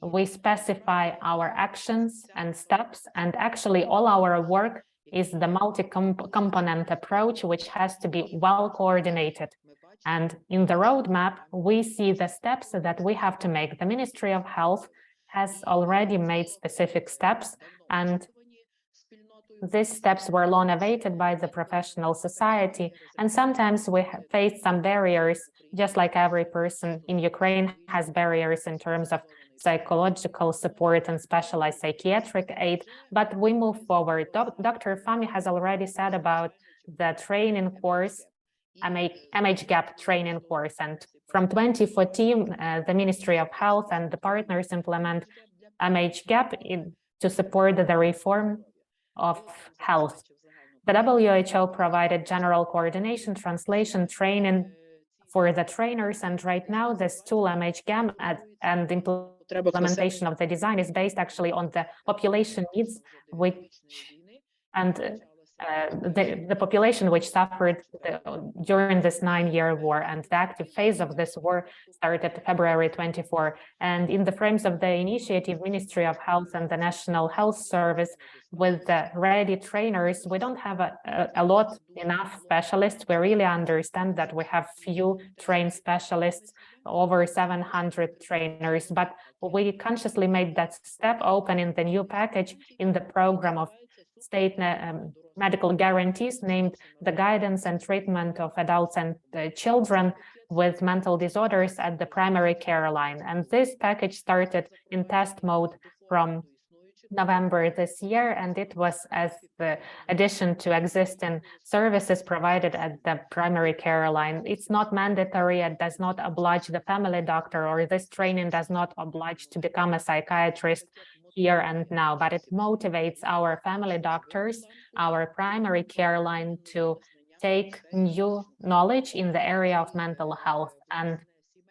we specify our actions and steps, and actually all our work is the multi-component approach, which has to be well coordinated. And in the roadmap, we see the steps that we have to make. The Ministry of Health has already made specific steps, and these steps were long awaited by the professional society, and sometimes we face some barriers, just like every person in Ukraine has barriers in terms of psychological support and specialized psychiatric aid, but we move forward. Dr. Fahmy has already said about the training course, MHGAP training course, and from 2014, the Ministry of Health and the partners implement MHGAP to support the reform of health. The WHO provided general coordination, translation, training for the trainers, and right now this tool MHGAM and implementation of the design is based actually on the population needs, the population which suffered during this 9-year war, and the active phase of this war started February 24. And in the frames of the initiative, Ministry of Health and the National Health Service, with the ready trainers, we don't have enough specialists. We really understand that we have few trained specialists, over 700 trainers, but we consciously made that step, opening the new package in the program of state medical guarantees named the guidance and treatment of adults and children with mental disorders at the primary care line. And this package started in test mode from November this year, and it was as the addition to existing services provided at the primary care line. It's not mandatory, it does not oblige the family doctor, or this training does not oblige to become a psychiatrist here and now, but it motivates our family doctors, our primary care line, to take new knowledge in the area of mental health. And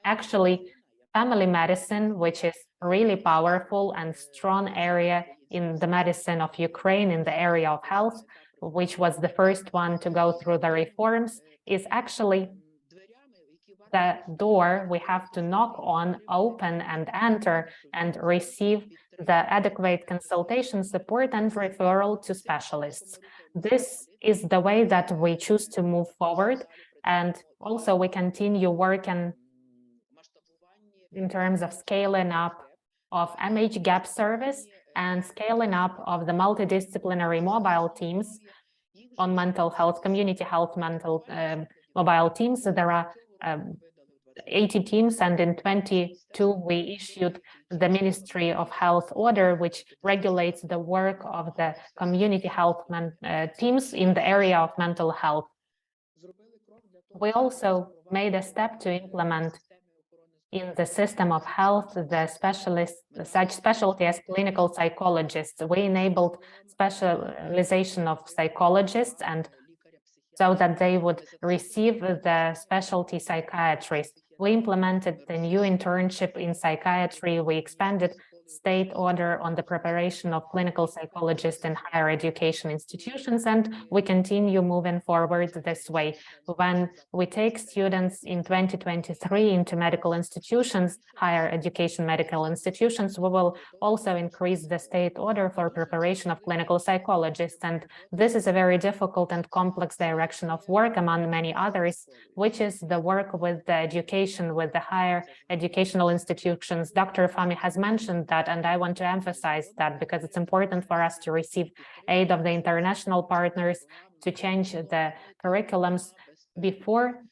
actually, family medicine, which is really powerful and strong area in the medicine of Ukraine in the area of health, which was the first one to go through the reforms, is actually the door we have to knock on, open and enter and receive the adequate consultation, support and referral to specialists. This is the way that we choose to move forward, and also we continue working in terms of scaling up of MHGAP service and scaling up of the multidisciplinary mobile teams on mental health, community health mental mobile teams. So there are 80 teams, and in 22 we issued the Ministry of Health order, which regulates the work of the community health teams in the area of mental health. We also made a step to implement in the system of health the such specialty as clinical psychologists. We enabled specialization of psychologists, and so that they would receive the specialty psychiatrist. We implemented the new internship in psychiatry. We expanded state order on the preparation of clinical psychologists in higher education institutions, and we continue moving forward this way. When we take students in 2023 into medical institutions, higher education medical institutions, we will also increase the state order for preparation of clinical psychologists. And this is a very difficult and complex direction of work among many others, which is the work with the education, with the higher educational institutions. Dr. Fahmy has mentioned that, and I want to emphasize that because it's important for us to receive aid of the international partners to change the curriculums before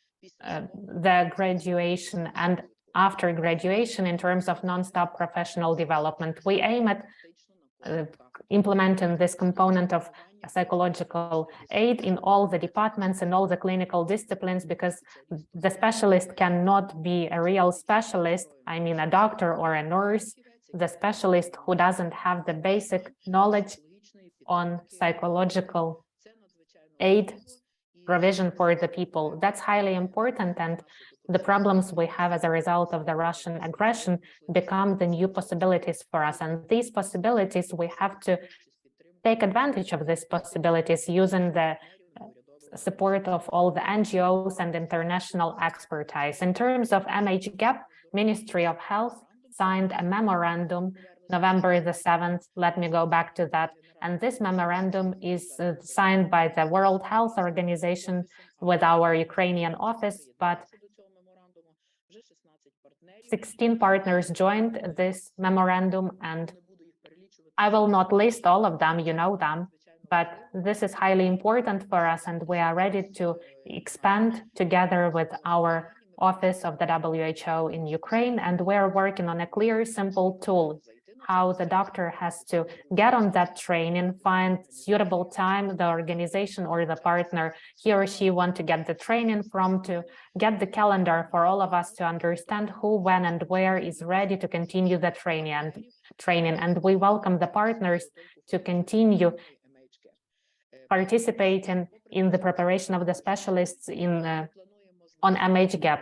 the graduation and after graduation in terms of non-stop professional development. We aim at implementing this component of psychological aid in all the departments and all the clinical disciplines, because the specialist cannot be a real specialist, I mean a doctor or a nurse, the specialist who doesn't have the basic knowledge on psychological aid provision for the people. That's highly important, and the problems we have as a result of the Russian aggression become the new possibilities for us. And these possibilities, we have to take advantage of these possibilities using the support of all the NGOs and international expertise. In terms of MHGAP, Ministry of Health signed a memorandum November the 7th. Let me go back to that. And this memorandum is signed by the World Health Organization with our Ukrainian office, but 16 partners joined this memorandum, and I will not list all of them, you know them, but this is highly important for us, and we are ready to expand together with our office of the WHO in Ukraine, and we're working on a clear, simple tool, how the doctor has to get on that train and find suitable time, the organization or the partner he or she want to get the training from, to get the calendar for all of us to understand who, when, and where is ready to continue the training. And we welcome the partners to continue participating in the preparation of the specialists on MHGAP.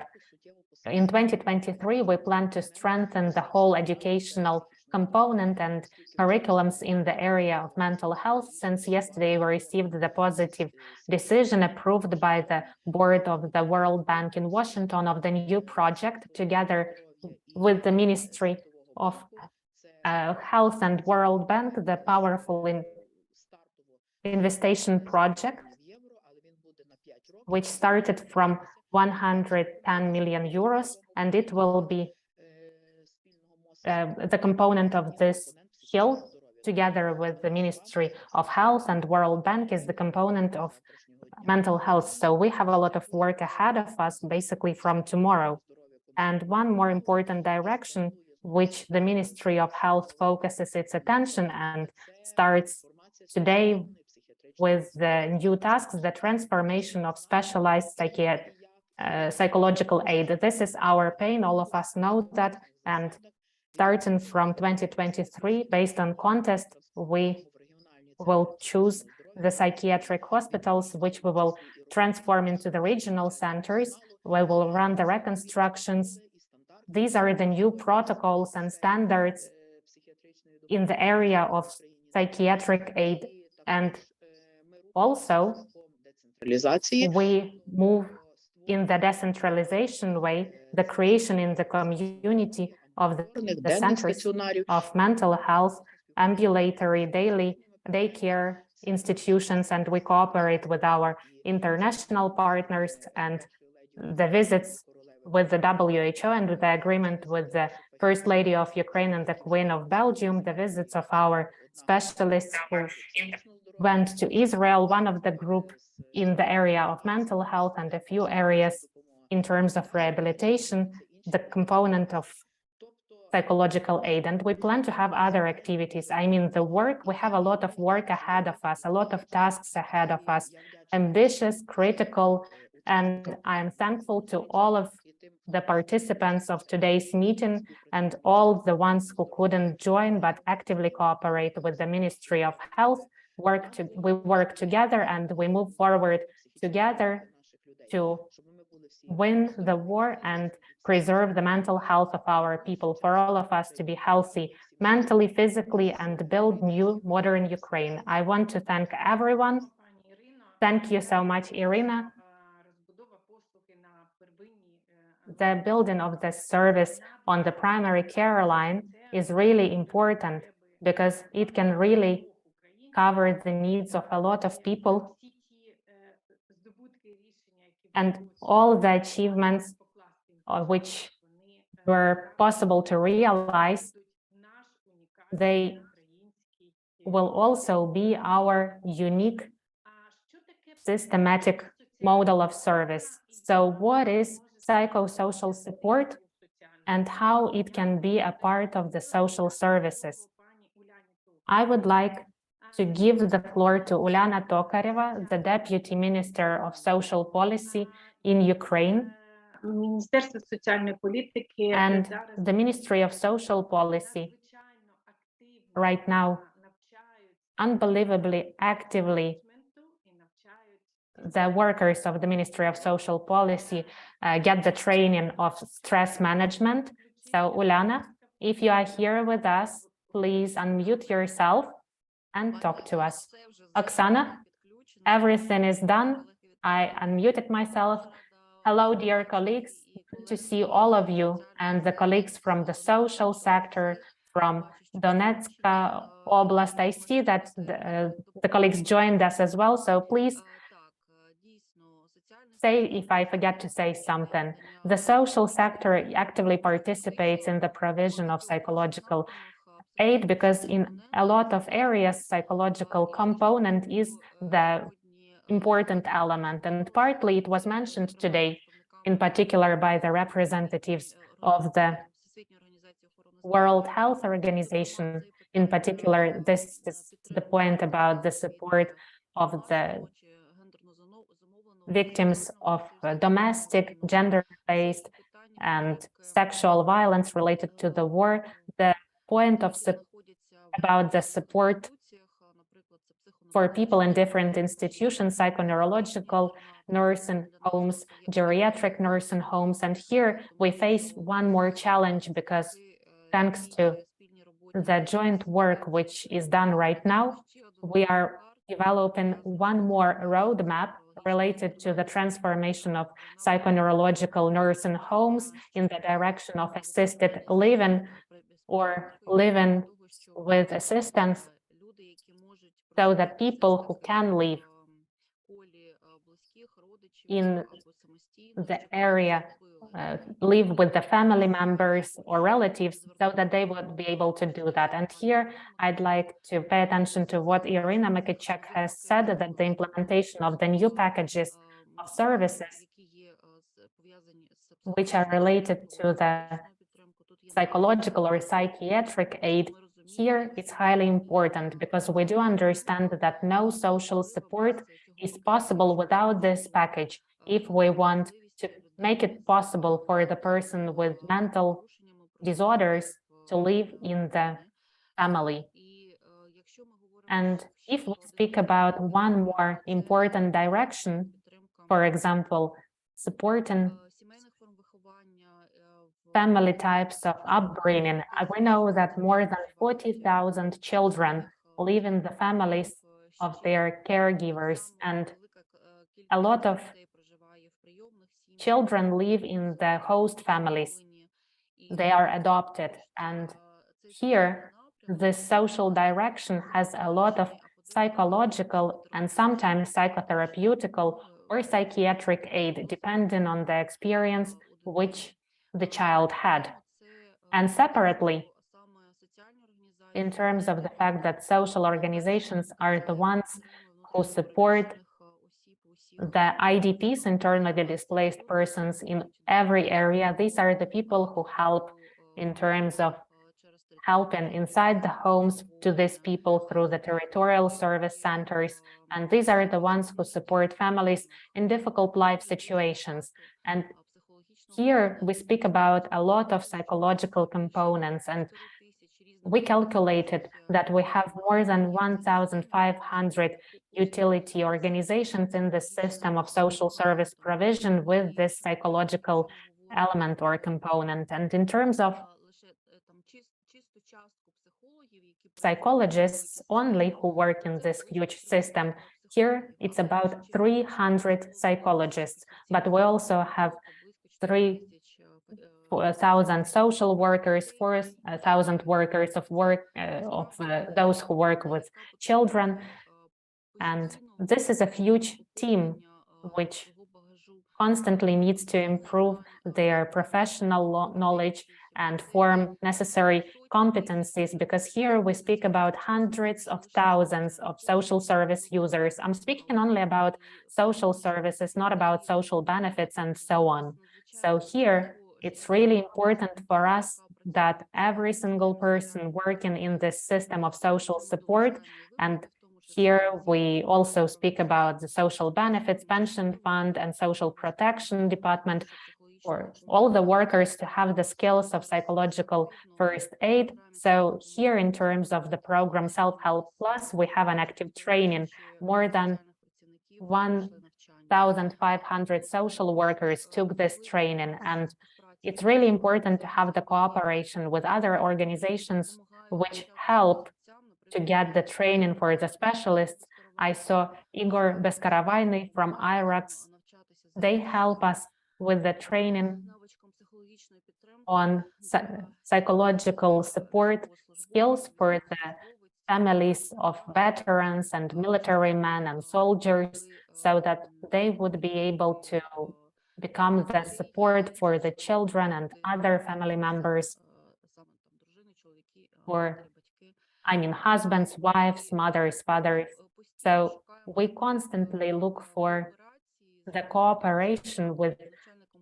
In 2023, we plan to strengthen the whole educational component and curriculums in the area of mental health. Since yesterday, we received the positive decision approved by the board of the World Bank in Washington of the new project, together with the Ministry of Health and World Bank, the powerful investigation project, which started from 110 million euros, and it will be the component of this hill, together with the Ministry of Health and World Bank, is the component of mental health. So we have a lot of work ahead of us, basically from tomorrow. And one more important direction, which the Ministry of Health focuses its attention and starts today with the new tasks, the transformation of specialized psychological aid. This is our pain, all of us know that, and starting from 2023, based on contest, we will choose the psychiatric hospitals, which we will transform into the regional centers. We will run the reconstructions. These are the new protocols and standards in the area of psychiatric aid. And also, we move in the decentralization way, the creation in the community of the centers of mental health, ambulatory, daily daycare institutions, and we cooperate with our international partners, and the visits with the WHO and with the agreement with the First Lady of Ukraine and the Queen of Belgium, the visits of our specialists who went to Israel, one of the group in the area of mental health, and a few areas in terms of rehabilitation, the component of psychological aid. And we plan to have other activities. I mean, the work, we have a lot of work ahead of us, a lot of tasks ahead of us, ambitious, critical, and I am thankful to all of the participants of today's meeting and all the ones who couldn't join but actively cooperate with the Ministry of Health. We work together and we move forward together to win the war and preserve the mental health of our people, for all of us to be healthy mentally, physically, and build new modern Ukraine. I want to thank everyone. Thank you so much, Irina. The building of the service on the primary care line is really important because it can really cover the needs of a lot of people, and all the achievements which were possible to realize, they will also be our unique systematic model of service. So what is psychosocial support and how it can be a part of the social services? I would like to give the floor to Olena Tokareva, the Deputy Minister of Social Policy in Ukraine. And the Ministry of Social Policy right now unbelievably actively, the workers of the Ministry of Social Policy get the training of stress management. So Olena, if you are here with us, please unmute yourself and talk to us. Oksana, everything is done. I unmuted myself. Hello, dear colleagues. Good to see all of you and the colleagues from the social sector, from Donetsk Oblast. I see that the colleagues joined us as well, so please say if I forget to say something. The social sector actively participates in the provision of psychological aid because in a lot of areas, psychological component is the important element, and partly it was mentioned today, in particular by the representatives of the World Health Organization, in particular, this is the point about the support of the victims of domestic, gender-based, and sexual violence related to the war. The point of about the support for people in different institutions, psychoneurological nursing homes, geriatric nursing homes. And here we face one more challenge because thanks to the joint work which is done right now, we are developing one more roadmap related to the transformation of psychoneurological nursing homes in the direction of assisted living or living with assistance, so that people who can live in the area live with the family members or relatives, so that they would be able to do that. And here I'd like to pay attention to what Irina Mikitchak has said, that the implementation of the new packages of services which are related to the psychological or psychiatric aid, here it's highly important, because we do understand that no social support is possible without this package if we want to make it possible for the person with mental disorders to live in the family. And if we speak about one more important direction, for example, supporting family types of upbringing, we know that more than 40,000 children live in the families of their caregivers, and a lot of children live in the host families. They are adopted, and here the social direction has a lot of psychological and sometimes psychotherapeutical or psychiatric aid, depending on the experience which the child had. And separately, in terms of the fact that social organizations are the ones who support the IDPs, internally displaced persons, in every area. These are the people who help in terms of helping inside the homes to these people through the territorial service centers. And these are the ones who support families in difficult life situations. And here we speak about a lot of psychological components, and we calculated that we have more than 1,500 utility organizations in the system of social service provision with this psychological element or component. And in terms of psychologists only who work in this huge system, here it's about 300 psychologists, but we also have 3,000 social workers, 4,000 workers of those who work with children. And this is a huge team which constantly needs to improve their professional knowledge and form necessary competencies, because here we speak about hundreds of thousands of social service users. I'm speaking only about social services, not about social benefits and so on. So here it's really important for us that every single person working in this system of social support, and here we also speak about the social benefits, pension fund, and social protection department, for all the workers to have the skills of psychological first aid. So here, in terms of the program Self-Help Plus, we have an active training. More than 1,500 social workers took this training, and it's really important to have the cooperation with other organizations which help to get the training for the specialists. I saw Igor Beskaravayny from IASC. They help us with the training on psychological support skills for the families of veterans and military men and soldiers, so that they would be able to become the support for the children and other family members, for husbands, wives, mothers, fathers. So we constantly look for the cooperation with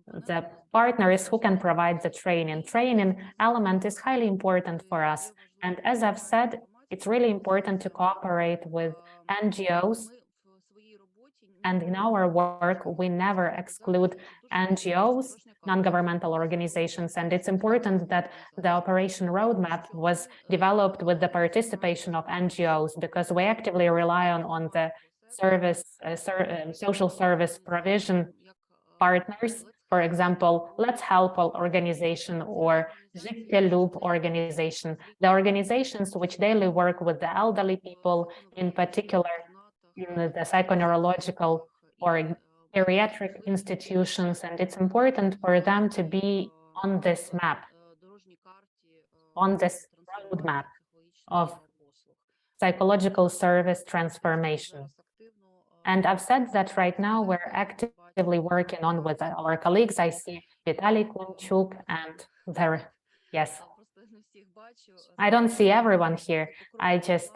the partners who can provide the training. Training element is highly important for us. And as I've said, it's really important to cooperate with NGOs. And in our work, we never exclude NGOs, non-governmental organizations. And it's important that the operation roadmap was developed with the participation of NGOs, because we actively rely on the service, social service provision partners. For example, Let's Help organization or Życie Loop organization, the organizations which daily work with the elderly people, in particular in the psychoneurological or geriatric institutions, and it's important for them to be on this map, on this roadmap of psychological service transformation. And I've said that right now we're actively working on with our colleagues. I see Vitaly Kunchuk and there, yes. I don't see everyone here. I just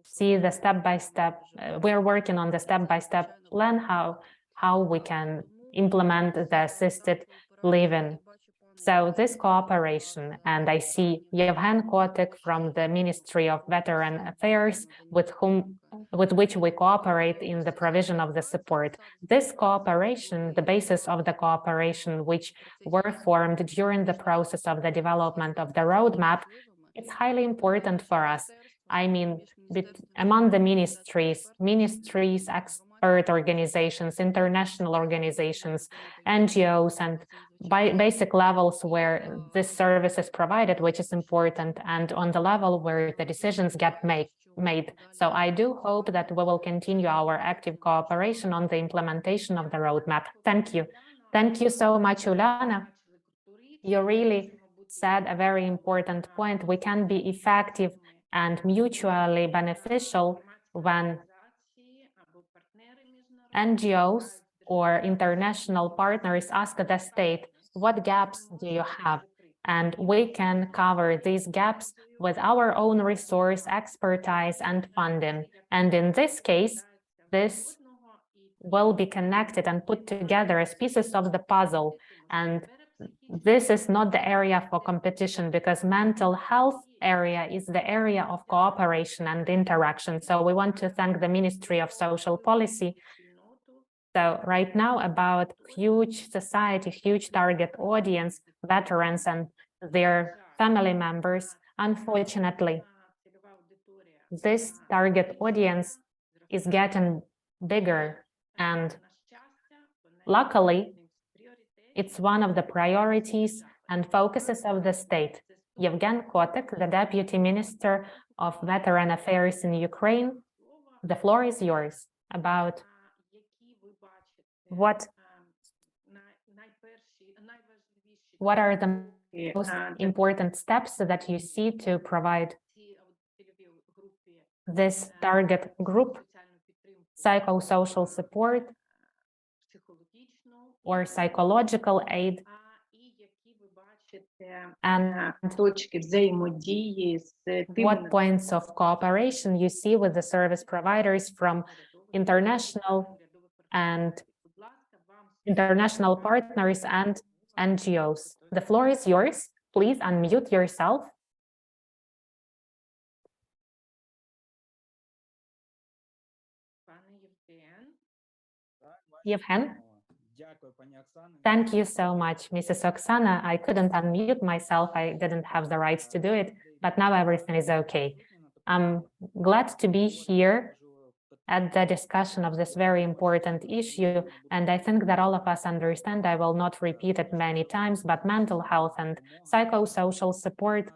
see the step-by-step, we're working on the step-by-step plan, how we can implement the assisted living. So this cooperation, and I see Yevhen Kotik from the Ministry of Veteran Affairs, with which we cooperate in the provision of the support. This cooperation, the basis of the cooperation, which were formed during the process of the development of the roadmap, it's highly important for us. I mean, among the ministries, expert organizations, international organizations, NGOs, and by basic levels where this service is provided, which is important, and on the level where the decisions get made. So I do hope that we will continue our active cooperation on the implementation of the roadmap. Thank you. Thank you so much, Olena. You really said a very important point. We can be effective and mutually beneficial when NGOs or international partners ask the state, what gaps do you have? And we can cover these gaps with our own resource, expertise, and funding. And in this case, this will be connected and put together as pieces of the puzzle. And this is not the area for competition, because mental health area is the area of cooperation and interaction. So we want to thank the Ministry of Social Policy. So right now, about huge society, huge target audience, veterans and their family members, unfortunately, this target audience is getting bigger, and luckily, it's one of the priorities and focuses of the state. Yevhen Kotik, the Deputy Minister of Veteran Affairs in Ukraine, the floor is yours. About what are the most important steps that you see to provide this target group psychosocial support or psychological aid, and what points of cooperation you see with the service providers from international partners and NGOs. The floor is yours. Please unmute yourself. Yevhen? Thank you so much, Mrs. Oksana. I couldn't unmute myself. I didn't have the rights to do it, but now everything is okay. I'm glad to be here at the discussion of this very important issue, and I think that all of us understand, I will not repeat it many times, but mental health and psychosocial support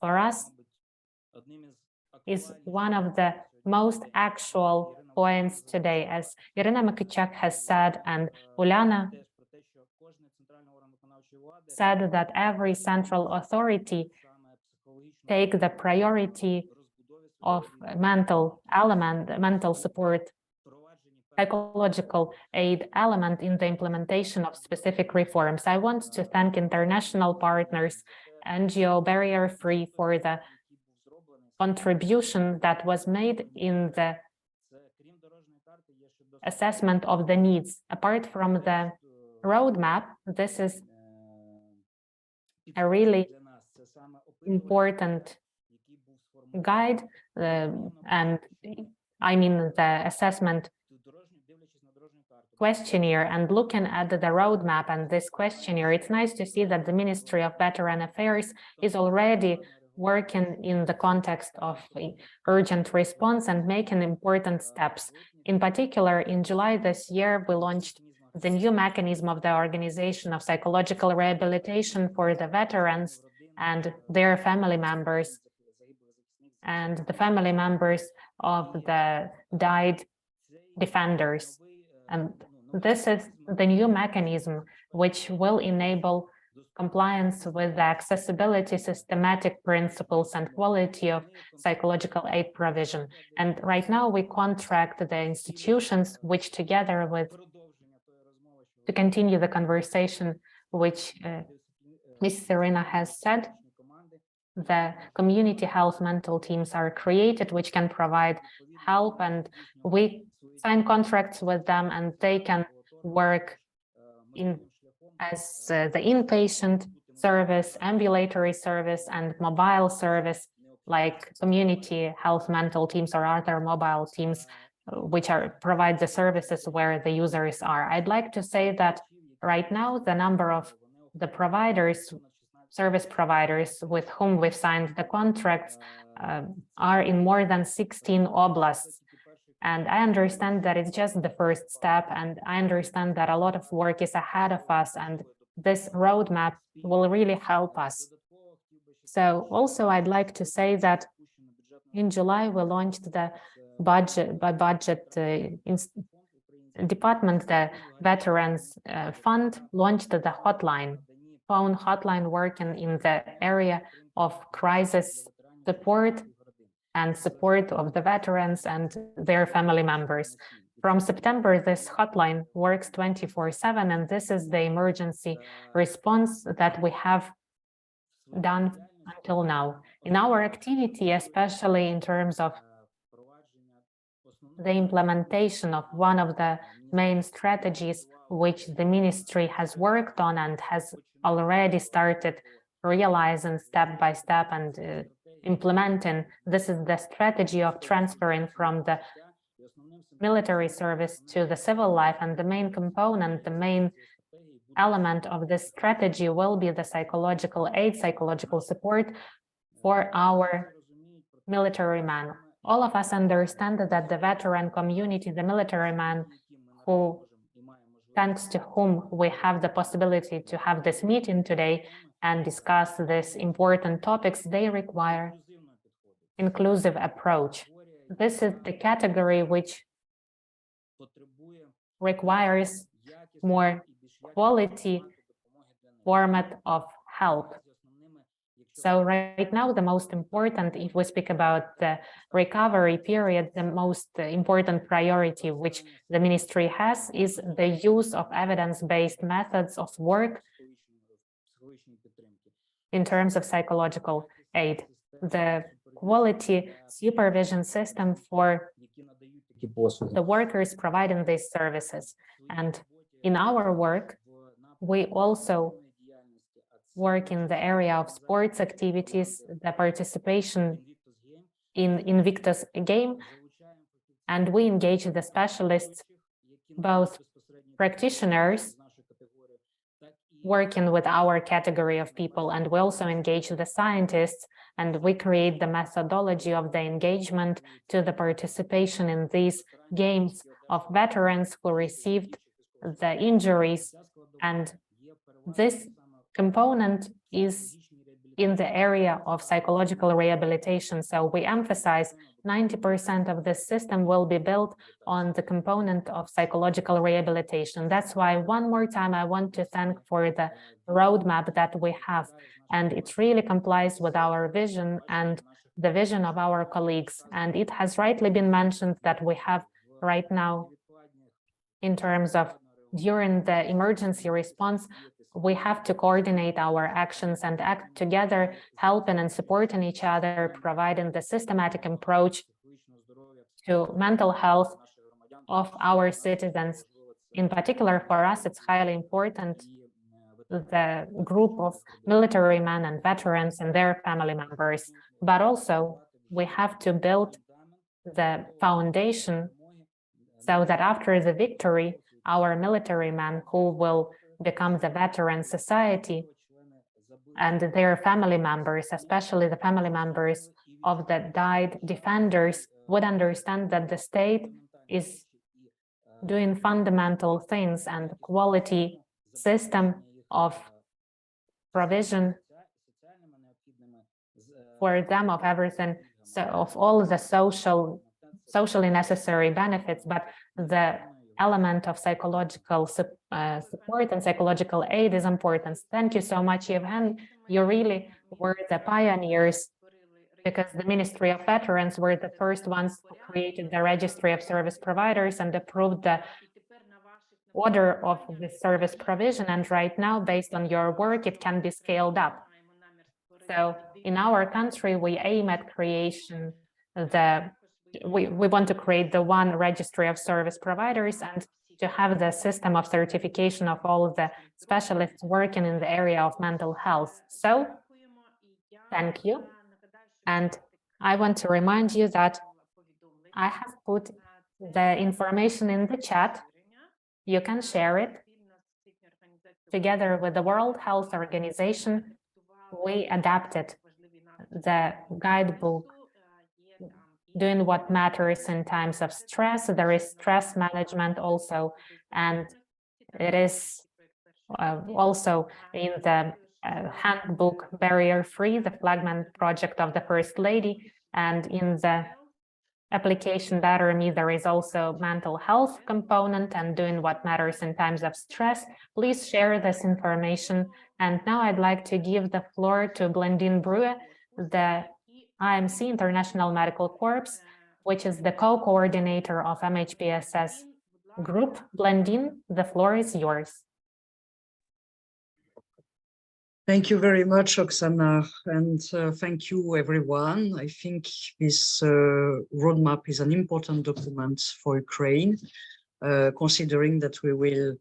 for us is one of the most actual points today, as Irina Mikitchak has said, and Olena said that every central authority take the priority of mental support, psychological aid element in the implementation of specific reforms. I want to thank international partners, NGO Barrier Free, for the contribution that was made in the assessment of the needs. Apart from the roadmap, this is a really important guide, and I mean the assessment questionnaire. And looking at the roadmap and this questionnaire, it's nice to see that the Ministry of Veteran Affairs is already working in the context of urgent response and making important steps. In particular, in July this year, we launched the new mechanism of the organization of psychological rehabilitation for the veterans and their family members and the family members of the died defenders. And this is the new mechanism which will enable compliance with the accessibility, systematic principles, and quality of psychological aid provision. And right now we contract the institutions which, together with, to continue the conversation which Ms. Serena has said, the community health mental teams are created which can provide help, and we sign contracts with them, and they can work in as the inpatient service, ambulatory service, and mobile service, like community health mental teams or other mobile teams, which provide the services where the users are. I'd like to say that right now the number of the providers, service providers with whom we've signed the contracts are in more than 16 oblasts. And I understand that it's just the first step, and I understand that a lot of work is ahead of us, and this roadmap will really help us. So also I'd like to say that in July we launched the budget department, the Veterans Fund launched the hotline, phone hotline working in the area of crisis support and support of the veterans and their family members. From September, this hotline works 24/7, and this is the emergency response that we have done until now. In our activity, especially in terms of the implementation of one of the main strategies which the ministry has worked on and has already started realizing step by step and implementing, this is the strategy of transferring from the military service to the civil life, and the main component, the main element of this strategy will be the psychological aid, psychological support for our military men. All of us understand that the veteran community, the military men who, thanks to whom we have the possibility to have this meeting today and discuss these important topics, they require inclusive approach. This is the category which requires more quality format of help. So right now, the most important, if we speak about the recovery period, the most important priority which the ministry has is the use of evidence-based methods of work in terms of psychological aid. The quality supervision system for the workers providing these services. And in our work, we also work in the area of sports activities, the participation in Invictus game, and we engage the specialists, both practitioners working with our category of people, and we also engage the scientists, and we create the methodology of the engagement to the participation in these games of veterans who received the injuries. And this component is in the area of psychological rehabilitation. So we emphasize 90% of this system will be built on the component of psychological rehabilitation. That's why one more time I want to thank for the roadmap that we have. And it really complies with our vision and the vision of our colleagues. And it has rightly been mentioned that we have right now, in terms of during the emergency response, we have to coordinate our actions and act together, helping and supporting each other, providing the systematic approach to mental health of our citizens In particular, for us, it's highly important the group of military men and veterans and their family members, but also we have to build the foundation so that after the victory, our military men who will become the veteran society and their family members, especially the family members of the died defenders, would understand that the state is doing fundamental things and quality system of provision for them of everything, so of all the socially necessary benefits, but the element of psychological support and psychological aid is important. Thank you so much, Yevhen. You really were the pioneers, because the Ministry of Veterans were the first ones who created the registry of service providers and approved the order of the service provision. And right now, based on your work, it can be scaled up. So in our country, we aim at creation we want to create the one registry of service providers and to have the system of certification of all of the specialists working in the area of mental health. So thank you. And I want to remind you that I have put the information in the chat. You can share it. Together with the World Health Organization, we adapted the guidebook doing what matters in times of stress. There is stress management also, and it is also in the handbook Barrier Free, the flagman project of the First Lady, and in the application Better Me, there is also mental health component and doing what matters in times of stress. Please share this information. And now I'd like to give the floor to Blondine Brue, the IMC, International Medical Corps, which is the co-coordinator of MHPSS group. Blondine, the floor is yours. Thank you very much, Oksana, and thank you, everyone. I think this roadmap is an important document for Ukraine, considering that we will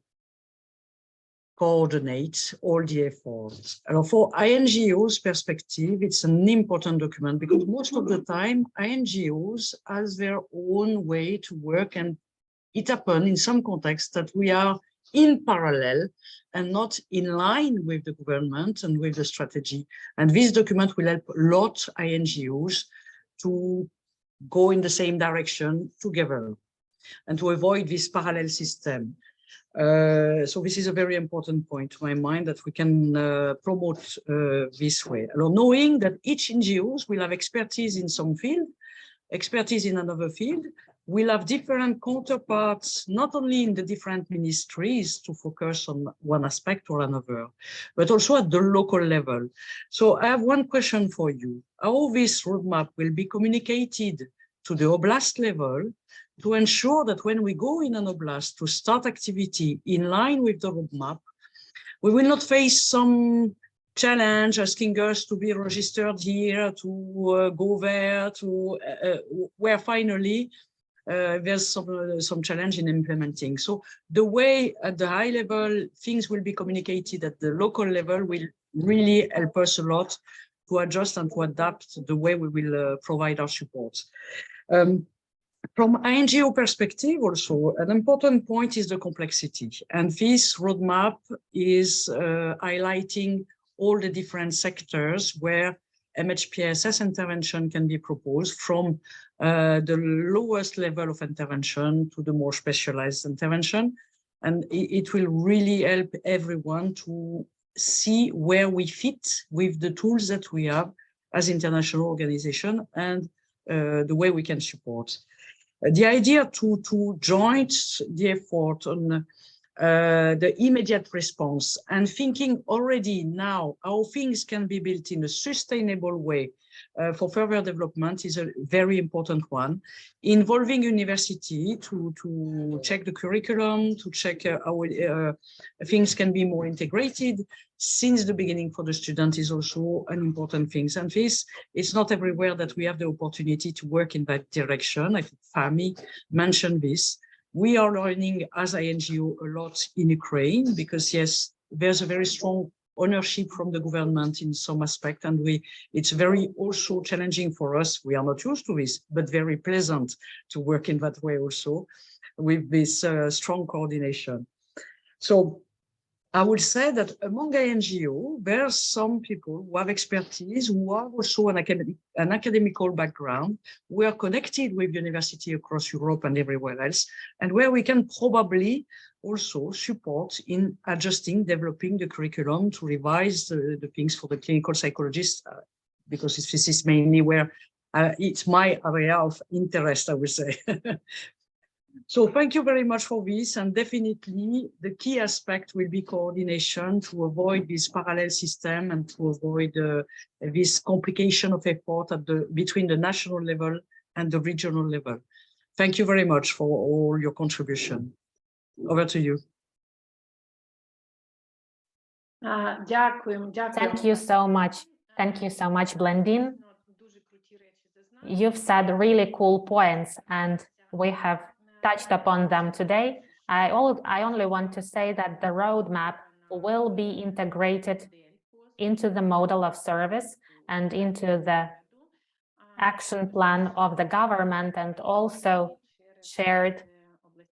coordinate all the efforts. For INGO's perspective, it's an important document because most of the time, INGOs has their own way to work, and it happens in some contexts that we are in parallel and not in line with the government and with the strategy. And this document will help a lot INGOs to go in the same direction together and to avoid this parallel system. So this is a very important point to my mind, that we can promote this way. Knowing that each NGOs will have expertise in some field, expertise in another field, we'll have different counterparts, not only in the different ministries to focus on one aspect or another, but also at the local level. So I have one question for you. How this roadmap will be communicated to the oblast level to ensure that when we go in an oblast to start activity in line with the roadmap, we will not face some challenge asking us to be registered here, to go there, to where finally there's some challenge in implementing. So the way at the high level things will be communicated at the local level will really help us a lot to adjust and to adapt the way we will provide our support. From INGO perspective also, an important point is the complexity. And this roadmap is highlighting all the different sectors where MHPSS intervention can be proposed, from the lowest level of intervention to the more specialized intervention. And it will really help everyone to see where we fit with the tools that we have as international organization and the way we can support. The idea to join the effort on the immediate response and thinking already now how things can be built in a sustainable way for further development is a very important one, involving university to check the curriculum, to check how things can be more integrated since the beginning for the student is also an important thing. And this, it's not everywhere that we have the opportunity to work in that direction. I think Fahmy mentioned this, We are learning as INGO a lot in Ukraine because yes, there's a very strong ownership from the government in some aspect, and it's very also challenging for us. We are not used to this, but very pleasant to work in that way also with this strong coordination. So I would say that among INGO, there are some people who have expertise, who have also an academical background. We are connected with university across Europe and everywhere else, and where we can probably also support in adjusting, developing the curriculum to revise the things for the clinical psychologists, because this is mainly where it's my area of interest, I would say. So thank you very much for this, and definitely the key aspect will be coordination to avoid this parallel system and to avoid this complication of effort between the national level and the regional level. Thank you very much for all your contribution. Over to you. Thank you so much. Thank you so much, Blendin. You've said really cool points, and we have touched upon them today. I only want to say that the roadmap will be integrated into the model of service and into the action plan of the government, and also shared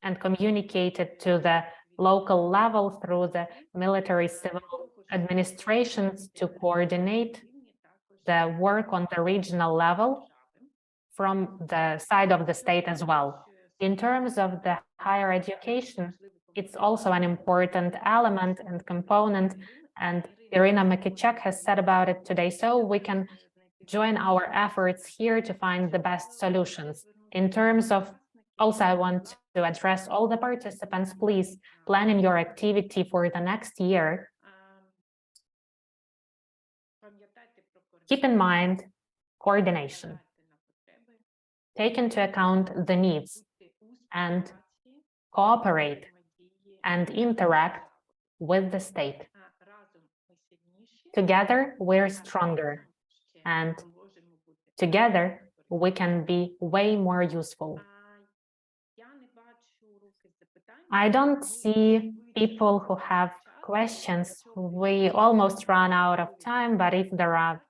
and communicated to the local level through the military civil administrations to coordinate the work on the regional level from the side of the state as well. In terms of the higher education, it's also an important element and component, and Irina Mekichek has said about it today, so we can join our efforts here to find the best solutions. In terms of, also I want to address all the participants, please plan in your activity for the next year. Keep in mind coordination. Take into account the needs and cooperate and interact with the state. Together, we're stronger, and together we can be way more useful. I don't see people who have questions. We almost run out of time, but if there are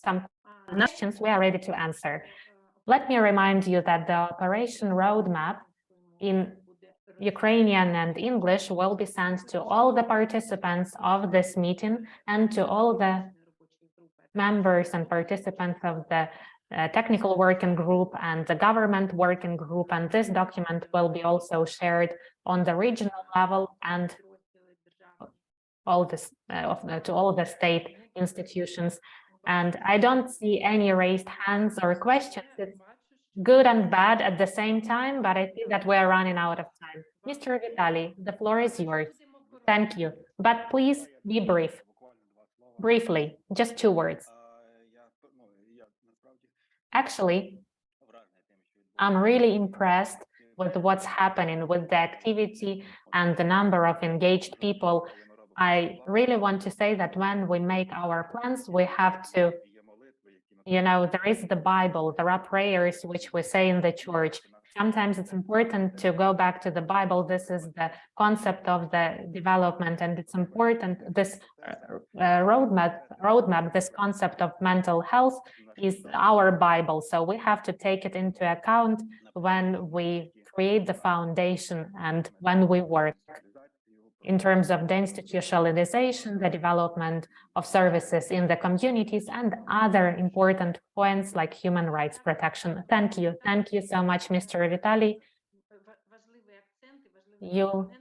some questions, we are ready to answer. Let me remind you that the operation roadmap in Ukrainian and English will be sent to all the participants of this meeting and to all the members and participants of the technical working group and the government working group, and this document will be also shared on the regional level and all this to all the state institutions. And I don't see any raised hands or questions. It's good and bad at the same time, but I think that we're running out of time. Mr. Vitaly, the floor is yours. Thank you, but please be brief. Briefly, just 2 words. Actually, I'm really impressed with what's happening with the activity and the number of engaged people. I really want to say that when we make our plans, we have to, you know, there is the Bible, there are prayers which we say in the church. Sometimes it's important to go back to the Bible. This is the concept of the development, and it's important. This roadmap, this concept of mental health is our Bible. So we have to take it into account when we create the foundation and when we work. In terms of the institutionalization, the development of services in the communities, and other important points like human rights protection. Thank you. Thank you so much, Mr. Vitaly. You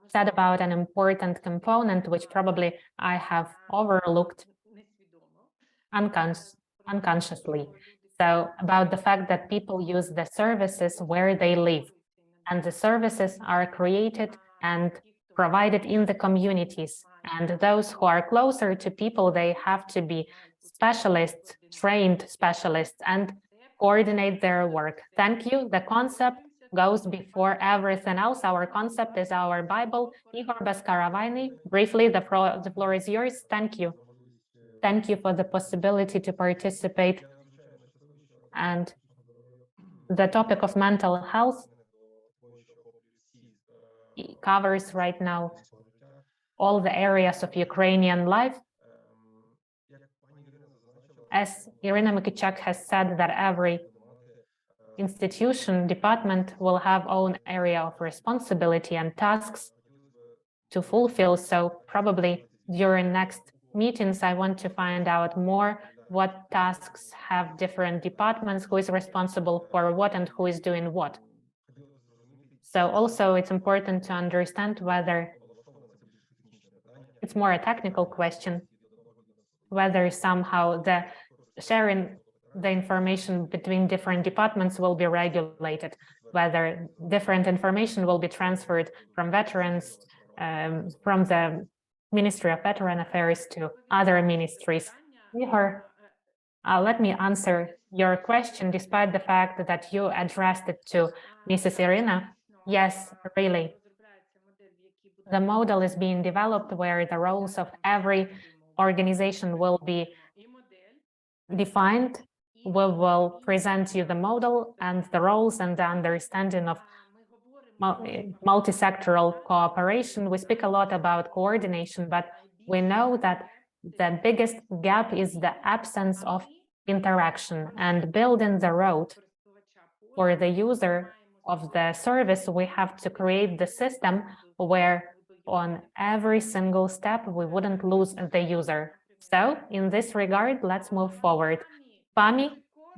said about an important component, which probably I have overlooked unconsciously. So about the fact that people use the services where they live, and the services are created and provided in the communities, and those who are closer to people, they have to be specialists, trained specialists, and coordinate their work. Thank you. The concept goes before everything else. Our concept is our Bible. Igor Baskaravayny, briefly, the floor is yours. Thank you. Thank you for the possibility to participate. And the topic of mental health covers right now all the areas of Ukrainian life. As Irina Mikitchak has said, that every institution, department will have own area of responsibility and tasks to fulfill. So probably during next meetings, I want to find out more what tasks have different departments, who is responsible for what and who is doing what. So also it's important to understand whether it's more a technical question, whether somehow the sharing the information between different departments will be regulated, whether different information will be transferred from veterans, from the Ministry of Veteran Affairs to other ministries. Let me answer your question, despite the fact that you addressed it to Mrs. Irina. Yes, really. The model is being developed where the roles of every organization will be defined. We will present you the model and the roles and the understanding of multisectoral cooperation. We speak a lot about coordination, but we know that the biggest gap is the absence of interaction, and building the road for the user of the service. We have to create the system where on every single step we wouldn't lose the user. So in this regard, let's move forward. Fahmy,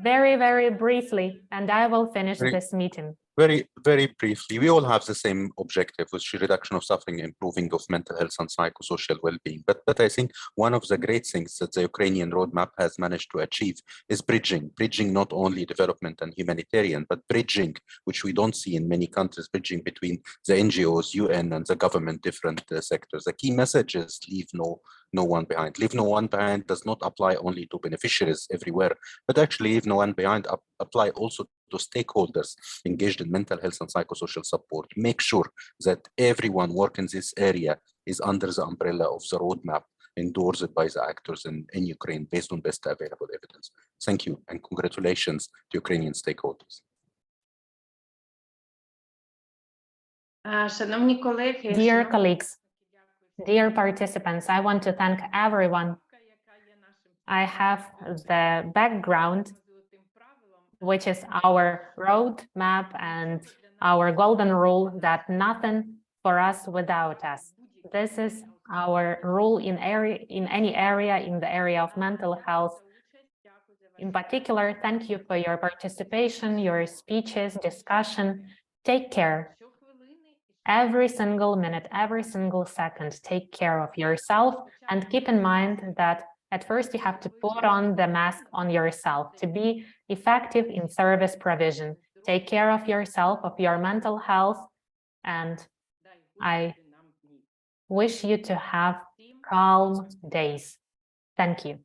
very, very briefly, and I will finish this meeting. Very, very briefly, we all have the same objective, which is reduction of suffering, improving of mental health and psychosocial well-being. But I think one of the great things that the Ukrainian roadmap has managed to achieve is bridging not only development and humanitarian, but bridging, which we don't see in many countries, bridging between the NGOs, UN, and the government, different sectors. The key message is leave no one behind. Leave no one behind does not apply only to beneficiaries everywhere, but actually leave no one behind apply also to stakeholders engaged in mental health and psychosocial support. Make sure that everyone working in this area is under the umbrella of the roadmap endorsed by the actors in Ukraine based on best available evidence. Thank you and congratulations to Ukrainian stakeholders. Dear colleagues, dear participants, I want to thank everyone. I have the background, which is our roadmap and our golden rule that nothing for us without us. This is our rule in any area, in the area of mental health. In particular, thank you for your participation, your speeches, discussion. Take care. Every single minute, every single second, take care of yourself, and keep in mind that at first you have to put on the mask on yourself to be effective in service provision. Take care of yourself, of your mental health, and I wish you to have calm days. Thank you.